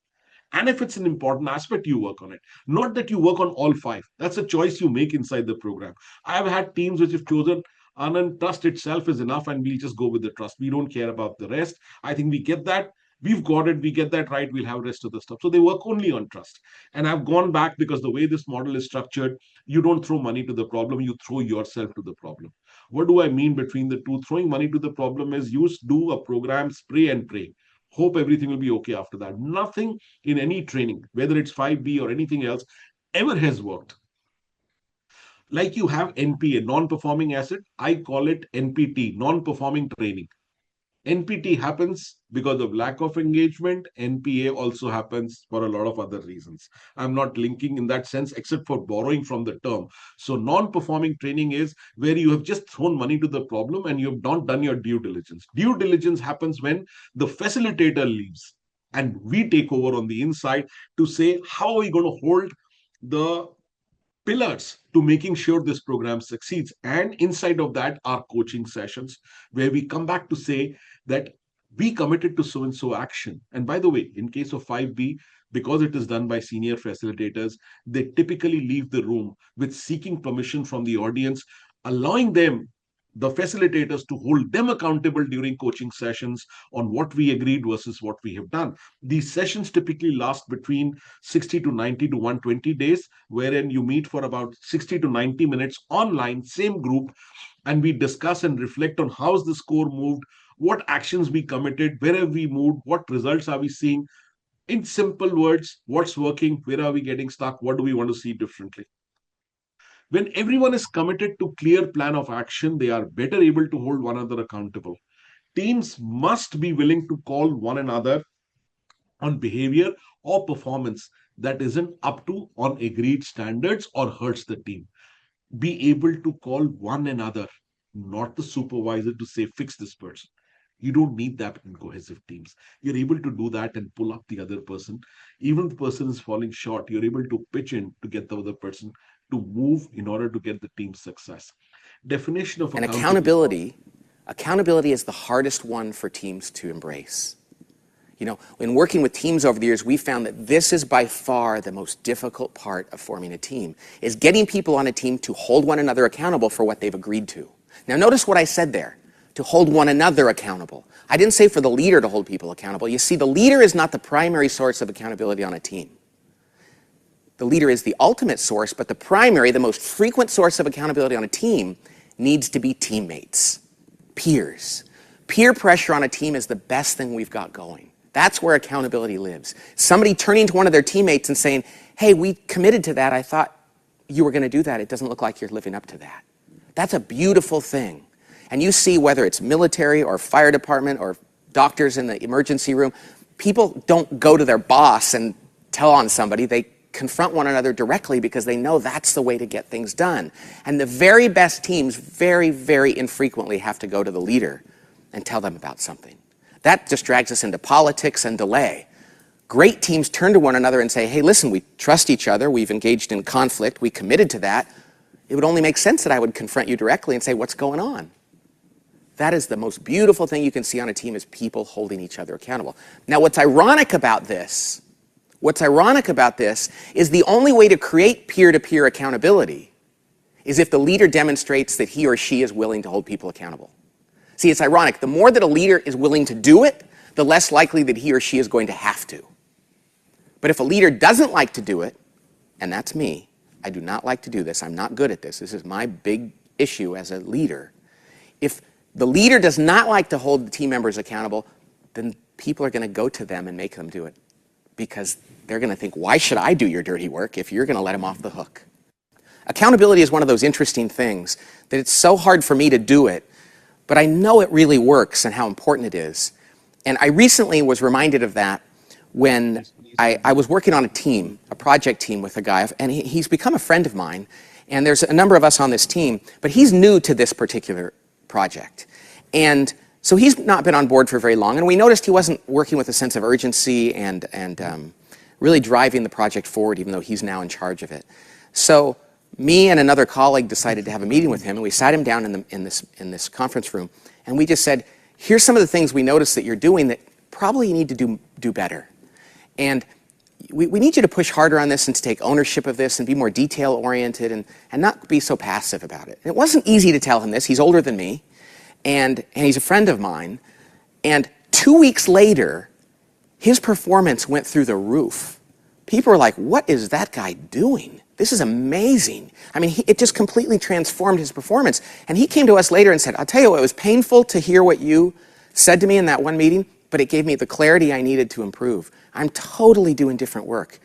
And if it's an important aspect, you work on it. Not that you work on all five. That's a choice you make inside the program. I've had teams which have chosen, Anand, trust itself is enough and we'll just go with the trust. We don't care about the rest. I think we get that. We've got it. We get that right. We'll have rest of the stuff. So they work only on trust. And I've gone back because the way this model is structured, you don't throw money to the problem, you throw yourself to the problem. What do I mean between the two? Throwing money to the problem is you do a program, spray and pray. Hope everything will be okay after that. Nothing in any training, whether it's 5B or anything else, ever has worked. Like you have NPA, non-performing asset, I call it NPT, non-performing training. NPT happens because of lack of engagement. NPA also happens for a lot of other reasons. I'm not linking in that sense, except for borrowing from the term. So non-performing training is where you have just thrown money to the problem and you have not done your due diligence. Due diligence happens when the facilitator leaves and we take over on the inside to say, how are we going to hold the pillars to making sure this program succeeds? And inside of that are coaching sessions where we come back to say that we committed to so and so action. And by the way, in case of 5B, because it is done by senior facilitators, they typically leave the room with seeking permission from the audience, allowing them the facilitators to hold them accountable during coaching sessions on what we agreed versus what we have done. These sessions typically last between 60 to 90 to 120 days, wherein you meet for about 60 to 90 minutes online, same group, and we discuss and reflect on how's the score moved, what actions we committed, where have we moved, what results are we seeing. In simple words, what's working, where are we getting stuck, what do we want to see differently. When everyone is committed to clear plan of action, they are better able to hold one another accountable. Teams must be willing to call one another on behavior or performance that isn't up to on agreed standards or hurts the team. Be able to call one another, not the supervisor, to say, fix this person. You don't need that in cohesive teams. You're able to do that and pull up the other person. Even if the person is falling short, you're able to pitch in to get the other person to move in order to get the team's success. Definition of And accountability. accountability is the hardest one for teams to embrace. You know, in working with teams over the years, we found that this is by far the most difficult part of forming a team, is getting people on a team to hold one another accountable for what they've agreed to. Now, notice what I said there, to hold one another accountable. I didn't say for the leader to hold people accountable. You see, the leader is not the primary source of accountability on a team. The leader is the ultimate source, but the primary, the most frequent source of accountability on a team needs to be teammates, peers. Peer pressure on a team is the best thing we've got going. That's where accountability lives. Somebody turning to one of their teammates and saying, hey, we committed to that. I thought you were going to do that. It doesn't look like you're living up to that. That's a beautiful thing. And you see whether it's military or fire department or doctors in the emergency room, people don't go to their boss and tell on somebody. They confront one another directly because they know that's the way to get things done. And the very best teams very, very infrequently have to go to the leader and tell them about something. That just drags us into politics and delay. Great teams turn to one another and say, hey, listen, we trust each other. We've engaged in conflict. We committed to that. It would only make sense that I would confront you directly and say, what's going on? That is the most beautiful thing you can see on a team, is people holding each other accountable. Now, what's ironic about this is the only way to create peer-to-peer accountability is if the leader demonstrates that he or she is willing to hold people accountable. See, it's ironic. The more that a leader is willing to do it, the less likely that he or she is going to have to. But if a leader doesn't like to do it, and that's me, I do not like to do this, I'm not good at this, this is my big issue as a leader. If the leader does not like to hold the team members accountable, then people are going to go to them and make them do it, because they're going to think, why should I do your dirty work if you're going to let them off the hook? Accountability is one of those interesting things that it's so hard for me to do it, but I know it really works and how important it is. And I recently was reminded of that when I was working on a team, a project team with a guy, and he's become a friend of mine, and there's a number of us on this team, but he's new to this particular project. And so he's not been on board for very long, and we noticed he wasn't working with a sense of urgency and really driving the project forward, even though he's now in charge of it. So me and another colleague decided to have a meeting with him, and we sat him down in this conference room, and we just said, here's some of the things we noticed that you're doing that probably you need to do better. And we need you to push harder on this and to take ownership of this and be more detail-oriented and not be so passive about it. And it wasn't easy to tell him this. He's older than me, and he's a friend of mine. And 2 weeks later, his performance went through the roof. People were like, what is that guy doing? This is amazing. I mean, it just completely transformed his performance. And he came to us later and said, I'll tell you what, it was painful to hear what you said to me in that one meeting, but it gave me the clarity I needed to improve. I'm totally doing different work.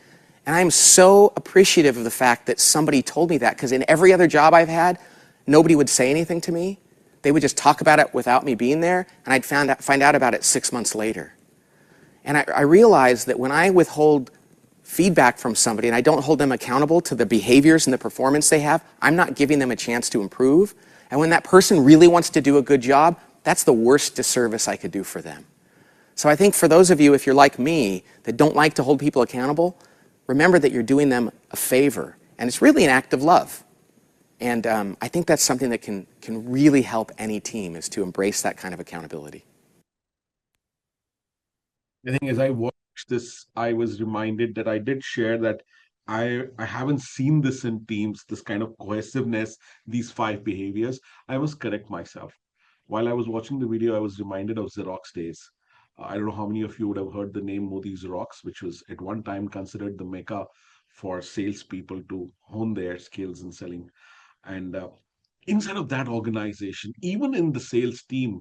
And I'm so appreciative of the fact that somebody told me that, because in every other job I've had, nobody would say anything to me. They would just talk about it without me being there, and I'd find out about it 6 months later. And I realized that when I withhold feedback from somebody and I don't hold them accountable to the behaviors and the performance they have, I'm not giving them a chance to improve. And when that person really wants to do a good job, that's the worst disservice I could do for them. So I think for those of you, if you're like me, that don't like to hold people accountable, remember that you're doing them a favor. And it's really an act of love. And I think that's something that can really help any team, is to embrace that kind of accountability. I think as I watched this, I was reminded that I did share that I haven't seen this in teams, this kind of cohesiveness, these five behaviors. I must correct myself. While I was watching the video, I was reminded of Xerox days. I don't know how many of you would have heard the name Modi Xerox, which was at one time considered the mecca for salespeople to hone their skills in selling. And inside of that organization, even in the sales team,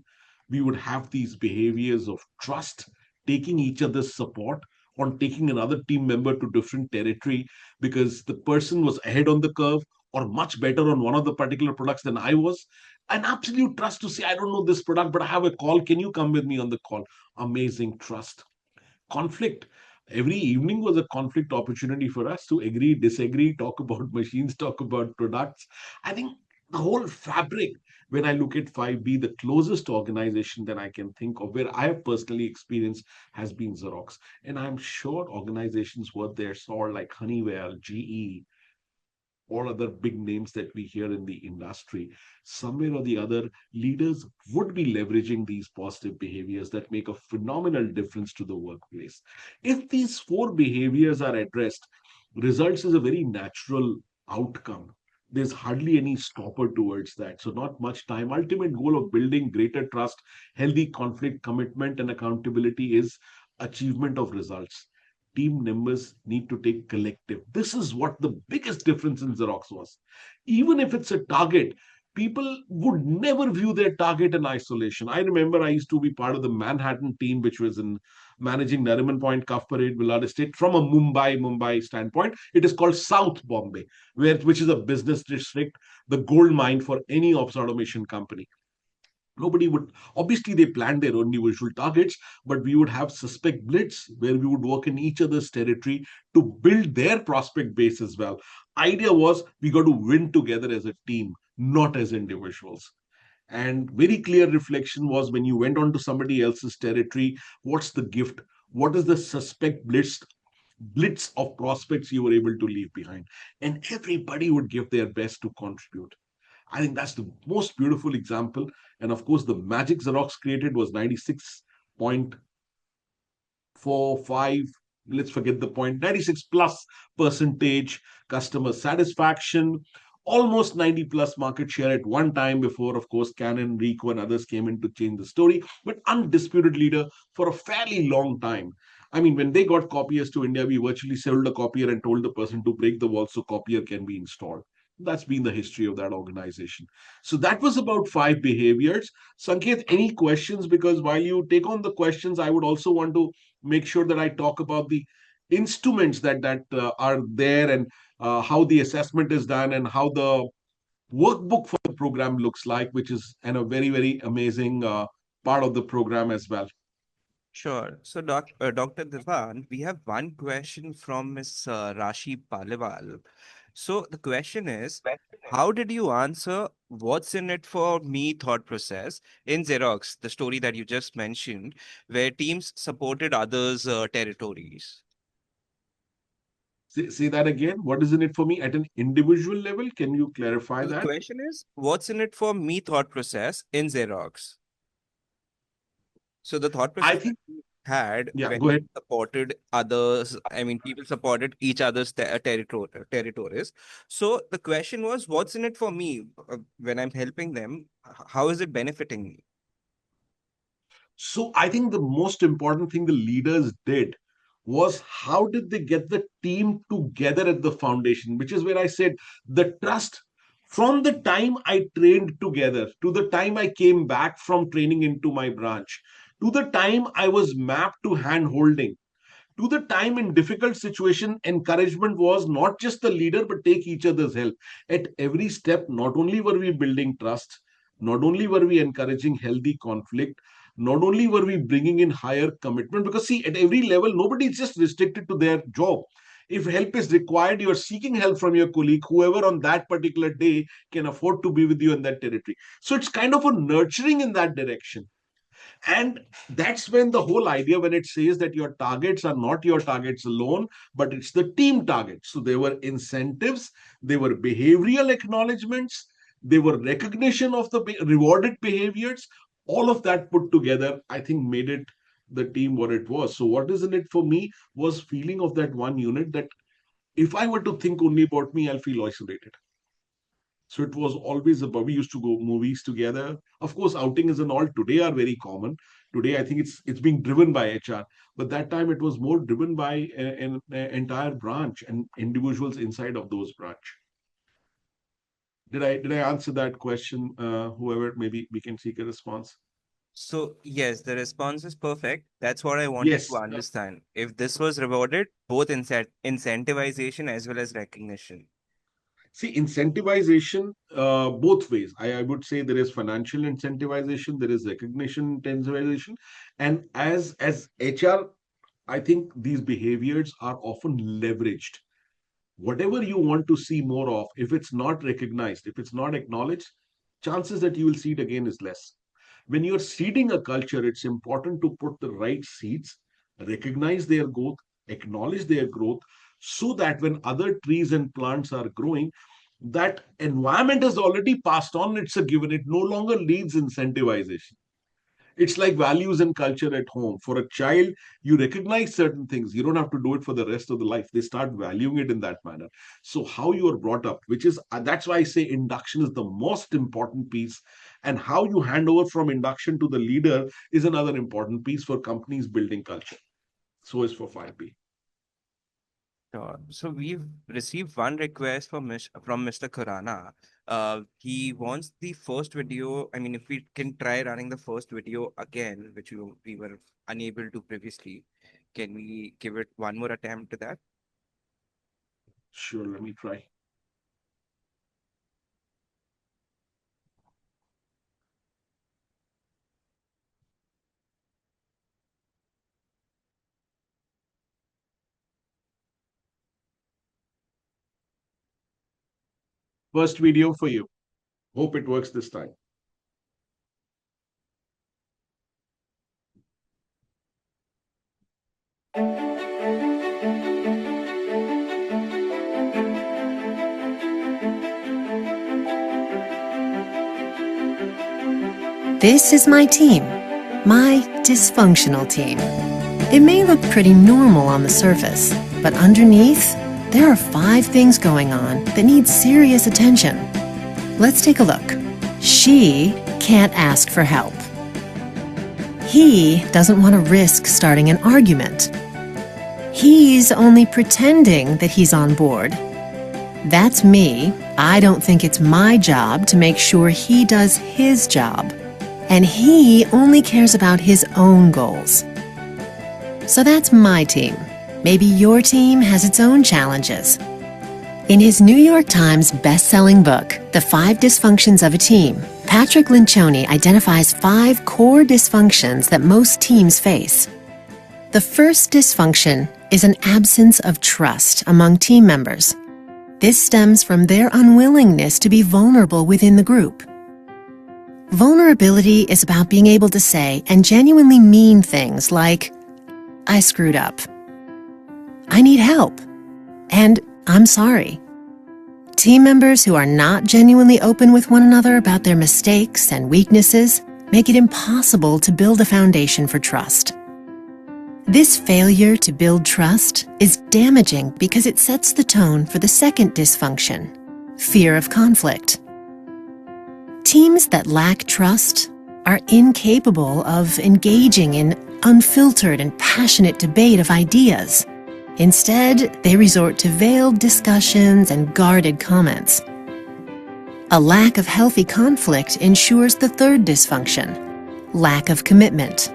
we would have these behaviors of trust, taking each other's support, on taking another team member to different territory because the person was ahead on the curve or much better on one of the particular products than I was. An absolute trust to say, I don't know this product, but I have a call. Can you come with me on the call? Amazing trust. Conflict. Every evening was a conflict opportunity for us to agree, disagree, talk about machines, talk about products. I think the whole fabric, when I look at 5B, the closest organization that I can think of where I have personally experienced has been Xerox. And I'm sure organizations worth their salt like Honeywell, GE, or other big names that we hear in the industry, somewhere or the other, leaders would be leveraging these positive behaviors that make a phenomenal difference to the workplace. If these four behaviors are addressed, results is a very natural outcome. There's hardly any stopper towards that. So, not much time. Ultimate goal of building greater trust, healthy conflict, commitment, and accountability is achievement of results. Team members need to take collective. This is what the biggest difference in Xerox was. Even if it's a target, people would never view their target in isolation. I remember I used to be part of the Manhattan team, which was in managing Nariman Point, Cuff Parade, Villard Estate from a Mumbai standpoint. It is called South Bombay, which is a business district, the gold mine for any ops automation company. Nobody would, obviously they planned their own individual targets, but we would have suspect blitz where we would work in each other's territory to build their prospect base as well. Idea was we got to win together as a team, not as individuals. And very clear reflection was when you went on to somebody else's territory, what's the gift? What is the suspect blitz of prospects you were able to leave behind? And everybody would give their best to contribute. I think that's the most beautiful example. And of course, the magic Xerox created was 96.45. Let's forget the point. 96 plus percentage customer satisfaction, almost 90 plus market share at one time before, of course, Canon, Ricoh, and others came in to change the story, but undisputed leader for a fairly long time. I mean, when they got copiers to India, we virtually sold a copier and told the person to break the wall so copier can be installed. That's been the history of that organization. So that was about five behaviors. Sanket, any questions? Because while you take on the questions, I would also want to make sure that I talk about the instruments that are there and how the assessment is done and how the workbook for the program looks like, which is a very amazing part of the program as well. Sure. So, Dr. Devan, we have one question from Ms. Rashi Paliwal. So, the question is, how did you answer what's in it for me thought process in Xerox, the story that you just mentioned, where teams supported others' territories? Say that again. What is in it for me at an individual level? Can you clarify So the that? question is, what's in it for me thought process in Xerox? So the thought I process that think, we had yeah, when go ahead. we supported others, I mean, people supported each other's territories. So the question was, what's in it for me when I'm helping them? How is it benefiting me? So I think the most important thing the leaders did was how did they get the team together at the foundation, which is where I said the trust from the time I trained together to the time I came back from training into my branch to the time I was mapped to hand holding to the time in difficult situation. Encouragement was not just the leader but take each other's help at every step. Not only were we building trust, not only were we encouraging healthy conflict, not only were we bringing in higher commitment, because see, at every level nobody is just restricted to their job. If help is required, you are seeking help from your colleague, whoever on that particular day can afford to be with you in that territory. So it's kind of a nurturing in that direction. And that's when the whole idea, when it says that your targets are not your targets alone, but it's the team targets. So there were incentives, there were behavioral acknowledgements, there were recognition of the rewarded behaviors. All of that put together, I think, made it the team what it was. So what is in it for me was feeling of that one unit that If I were to think only about me, I'll feel isolated. So it was always about, we used to go movies together. Of course, outings and all today are very common. Today, I think it's being driven by HR, but that time it was more driven by an entire branch and individuals inside of those branch. Did I answer that question? Whoever, maybe we can seek a response. So, yes, the response is perfect. That's what I wanted to Yes. understand. If this was rewarded, both incentivization as well as recognition. See, incentivization both ways. I would say there is financial incentivization, there is recognition incentivization, and as HR, I think these behaviors are often leveraged. Whatever you want to see more of, if it's not recognized, if it's not acknowledged, chances that you will see it again is less. When you're seeding a culture, it's important to put the right seeds, recognize their growth, acknowledge their growth, so that when other trees and plants are growing, that environment has already passed on. It's a given. It no longer needs incentivization. It's like values and culture at home. For a child, you recognize certain things. You don't have to do it for the rest of the life. They start valuing it in that manner. So, how you are brought up, which is that's why I say induction is the most important piece. And how you hand over from induction to the leader is another important piece for companies building culture. So is for 5P. Sure. So we've received one request from Mr. Khurana. He wants the first video. I mean, if we can try running the first video again, which we were unable to previously, can we give it one more attempt to that? Sure, let me try. First video for you. Hope it works this time. This is my team, my dysfunctional team. It may look pretty normal on the surface, but underneath, there are 5 things going on that need serious attention. Let's take a look. She can't ask for help. He doesn't want to risk starting an argument. He's only pretending that he's on board. That's me. I don't think it's my job to make sure he does his job. And he only cares about his own goals. So that's my team. Maybe your team has its own challenges. In his New York Times best-selling book, The 5 Dysfunctions of a Team, Patrick Lencioni identifies 5 core dysfunctions that most teams face. The first dysfunction is an absence of trust among team members. This stems from their unwillingness to be vulnerable within the group. Vulnerability is about being able to say and genuinely mean things like, I screwed up, I need help, and I'm sorry. Team members who are not genuinely open with one another about their mistakes and weaknesses make it impossible to build a foundation for trust. This failure to build trust is damaging because it sets the tone for the second dysfunction, fear of conflict. Teams that lack trust are incapable of engaging in unfiltered and passionate debate of ideas. Instead, they resort to veiled discussions and guarded comments. A lack of healthy conflict ensures the third dysfunction, lack of commitment.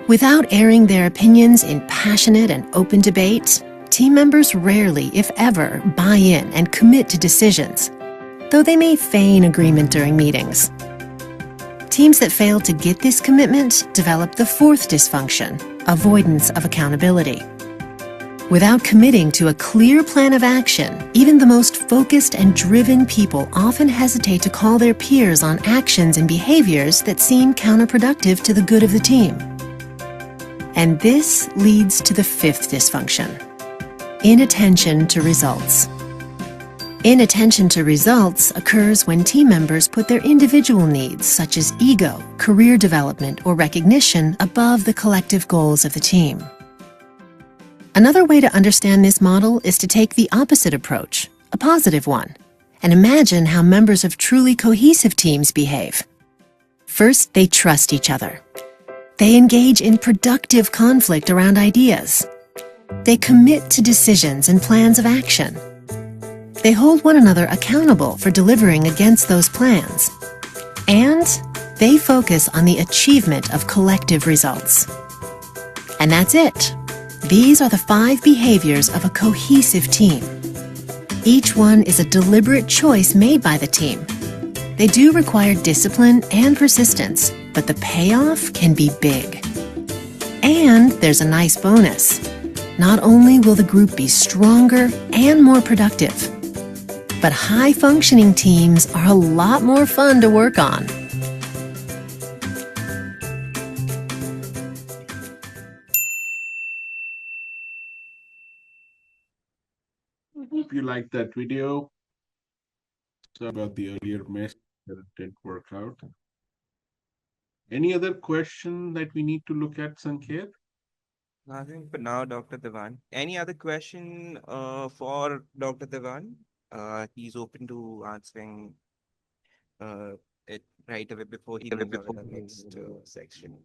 Without airing their opinions in passionate and open debate, team members rarely, if ever, buy in and commit to decisions, though they may feign agreement during meetings. Teams that fail to get this commitment develop the fourth dysfunction, avoidance of accountability. Without committing to a clear plan of action, even the most focused and driven people often hesitate to call their peers on actions and behaviors that seem counterproductive to the good of the team. And this leads to the fifth dysfunction, inattention to results. Inattention to results occurs when team members put their individual needs, such as ego, career development, or recognition, above the collective goals of the team. Another way to understand this model is to take the opposite approach, a positive one, and imagine how members of truly cohesive teams behave. First, they trust each other. They engage in productive conflict around ideas. They commit to decisions and plans of action. They hold one another accountable for delivering against those plans. And they focus on the achievement of collective results. And that's it. These are the 5 behaviors of a cohesive team. Each one is a deliberate choice made by the team. They do require discipline and persistence, but the payoff can be big. And there's a nice bonus. Not only will the group be stronger and more productive, but high-functioning teams are a lot more fun to work on. I hope you liked that video. Sorry about the earlier mess that it didn't work out. Any other question that we need to look at, Sanket? Nothing for now, Dr. Dewan. Any other question for Dr. Dewan? He's open to answering it right away before he moves on to the next section.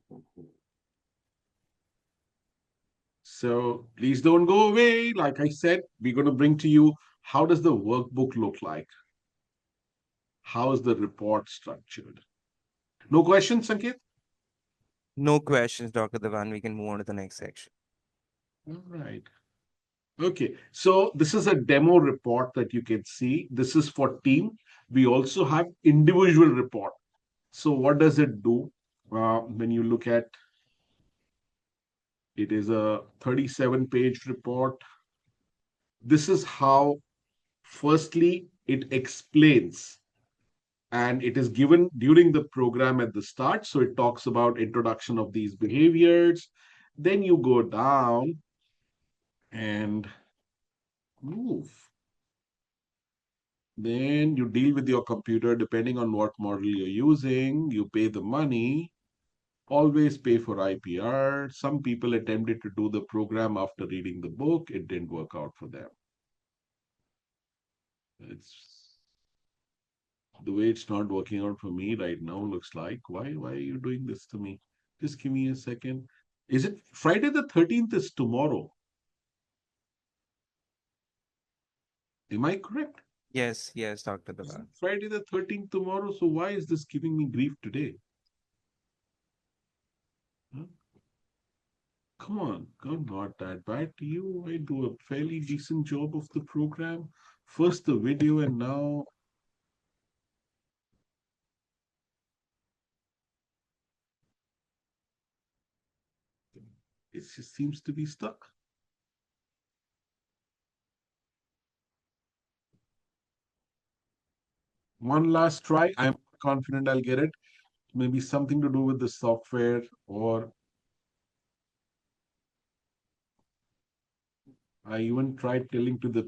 So please don't go away. Like I said, we're going to bring to you, how does the workbook look like? How is the report structured? No questions, Sanket? No questions, Dr. Dewan. We can move on to the next section. All right. Okay, so this is a demo report that you can see. This is for team. We also have individual report. So what does it do? When you look at it, is a 37-page report. This is how, firstly, it explains, and it is given during the program at the start. So it talks about introduction of these behaviors. Then you go down and move. Then you deal with your computer depending on what model you're using. You pay the money. Always pay for IPR. Some people attempted to do the program after reading the book. It didn't work out for them. It's the way it's not working out for me right now, looks like. Why are you doing this to me? Just give me a second. Is it Friday the 13th is tomorrow? Am I correct? Yes, Dr. Is it Dewan. Friday the 13th tomorrow? So why is this giving me grief today? Huh? Come on, I'm not that bad to you. I do a fairly decent job of the program. First the video, and now it just seems to be stuck. One last try. I'm confident I'll get it. Maybe something to do with the software, or I even tried telling to the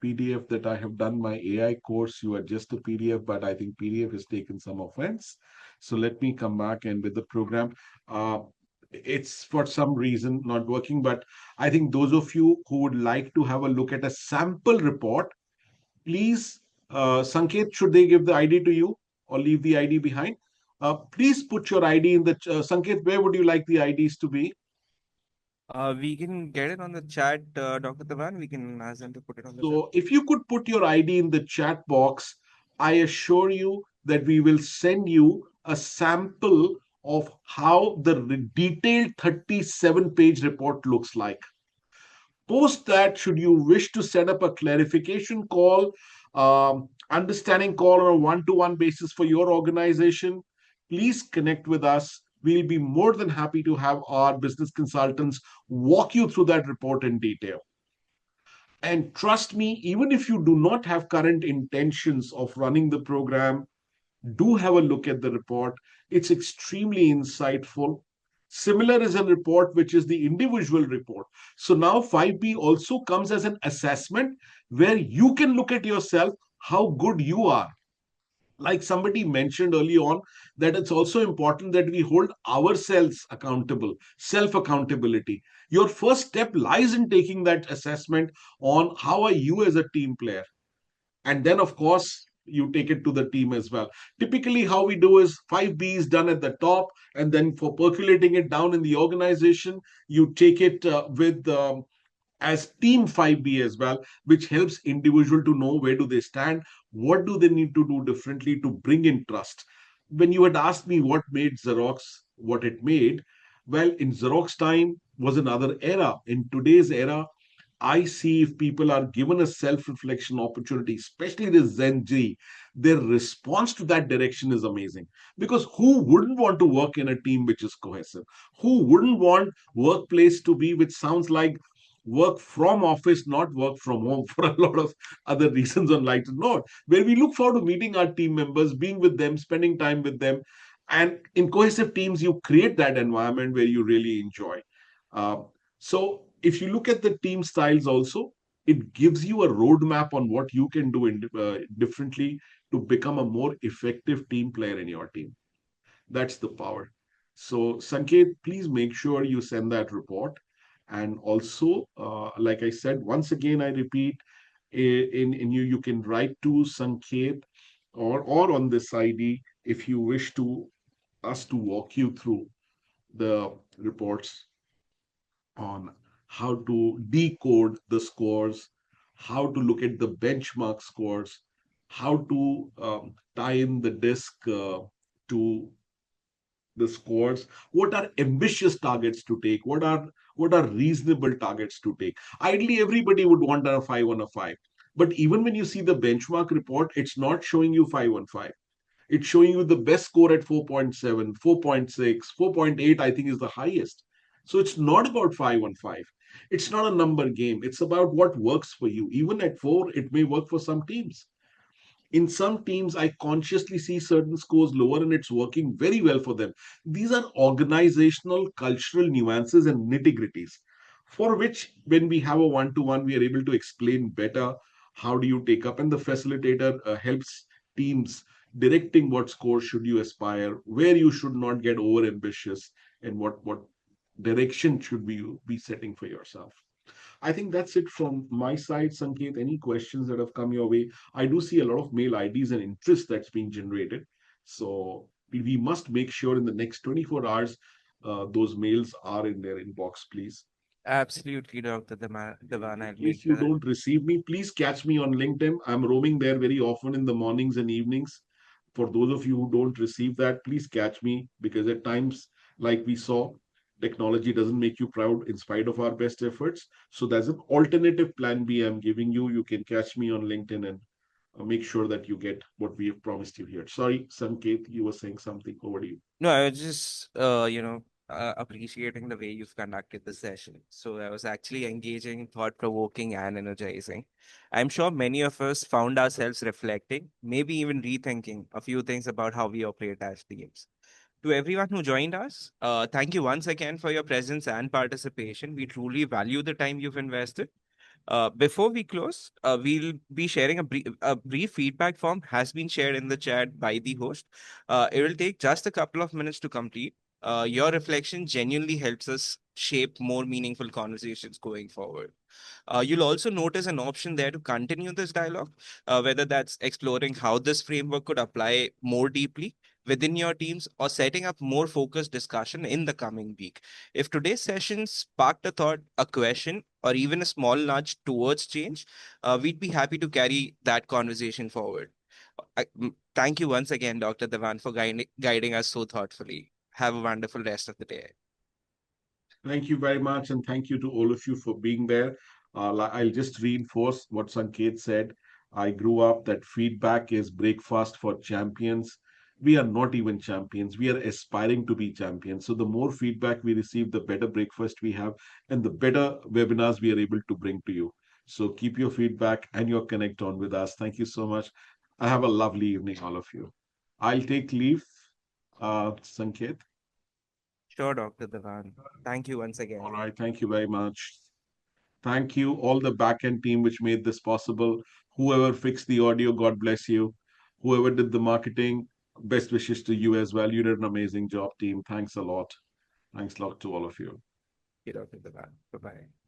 PDF that I have done my AI course. You are just a PDF, but I think PDF has taken some offense. So let me come back, and with the program, it's for some reason not working. But I think those of you who would like to have a look at a sample report, please, Sanket, should they give the ID to you or leave the ID behind? Please put your ID in the Sanket. Where would you like the IDs to be? We can get it on the chat, Dr. Dewan. We can ask them to put it on the chat. So if you could put your ID in the chat box, I assure you that we will send you a sample of how the detailed 37-page report looks like. Post that, should you wish to set up a clarification call, understanding call on a one-to-one basis for your organization, please connect with us. We'll be more than happy to have our business consultants walk you through that report in detail. And trust me, even if you do not have current intentions of running the program, do have a look at the report. It's extremely insightful. Similar is a report which is the individual report. So now 5B also comes as an assessment where you can look at yourself, how good you are. Like somebody mentioned early on, that it's also important that we hold ourselves accountable, self accountability. Your first step lies in taking that assessment on how are you as a team player. And then, of course, you take it to the team as well. Typically, how we do is 5 B's done at the top, and then for percolating it down in the organization, you take it with as team 5B as well, which helps individual to know where do they stand, what do they need to do differently to bring in trust. When you had asked me what made Xerox what it made, well, in Xerox time was another era. In today's era, I see if people are given a self-reflection opportunity, especially the Gen Z, their response to that direction is amazing. Because who wouldn't want to work in a team which is cohesive? Who wouldn't want workplace to be which sounds like work from office, not work from home for a lot of other reasons on lighter note, where we look forward to meeting our team members, being with them, spending time with them. And in cohesive teams, you create that environment where you really enjoy. Uh, so if you look at the team styles also, it gives you a roadmap on what you can do differently to become a more effective team player in your team. That's the power. So, Sanket, please make sure you send that report. And also, like I said, once again, I repeat, in you can write to Sanket or on this ID if you wish to us to walk you through the reports on how to decode the scores, how to look at the benchmark scores, how to tie in the disk to the scores, what are ambitious targets to take, what are reasonable targets to take. Ideally everybody would want a 5 on a 5, but even when you see the benchmark report, it's not showing you 5 on 5. It's showing you the best score at 4.7, 4.6, 4.8, I think is the highest. So it's not about 5 on 5. It's not a number game. It's about what works for you. Even at 4, it may work for some teams. In some teams, I consciously see certain scores lower and it's working very well for them. These are organizational, cultural nuances and nitty gritties for which, when we have a one to one, we are able to explain better how do you take up, and the facilitator helps teams directing what score should you aspire, where you should not get over ambitious, and what direction should be setting for yourself. I think that's it from my side, Sanket. Any questions that have come your way? I do see a lot of mail IDs and interest that's being generated. So we must make sure in the next 24 hours, those mails are in their inbox, please. Absolutely, Dr. Devan. In I'll case make you that. don't receive me, please catch me on LinkedIn. I'm roaming there very often in the mornings and evenings. For those of you who don't receive that, please catch me because at times, like we saw, technology doesn't make you proud in spite of our best efforts. So there's an alternative plan B I'm giving you. You can catch me on LinkedIn and make sure that you get what we have promised you here. Sorry, Sanket, you were saying something. Over to you. No, I was just, appreciating the way you've conducted the session. So I was actually engaging, thought-provoking, and energizing. I'm sure many of us found ourselves reflecting, maybe even rethinking a few things about how we operate as teams. To everyone who joined us, thank you once again for your presence and participation. We truly value the time you've invested. Before we close, we'll be sharing a brief feedback form has been shared in the chat by the host. It will take just a couple of minutes to complete. Your reflection genuinely helps us shape more meaningful conversations going forward. You'll also notice an option there to continue this dialogue, whether that's exploring how this framework could apply more deeply within your teams or setting up more focused discussion in the coming week. If today's session sparked a thought, a question, or even a small nudge towards change, we'd be happy to carry that conversation forward. Thank you once again, Dr. Devan, for guiding us so thoughtfully. Have a wonderful rest of the day. Thank you very much, and thank you to all of you for being there. I'll just reinforce what Sanket said. I grew up that feedback is breakfast for champions. We are not even champions. We are aspiring to be champions. So the more feedback we receive, the better breakfast we have, and the better webinars we are able to bring to you. So keep your feedback and your connect on with us. Thank you so much. I have a lovely evening, all of you. I'll take leave, Sanket. Sure, Dr. Devan. Thank you once again. All right. Thank you very much. Thank you, all the backend team which made this possible. Whoever fixed the audio, God bless you. Whoever did the marketing, best wishes to you as well. You did an amazing job, team. Thanks a lot. Thanks a lot to all of you. Dr. Dewan. Bye-bye.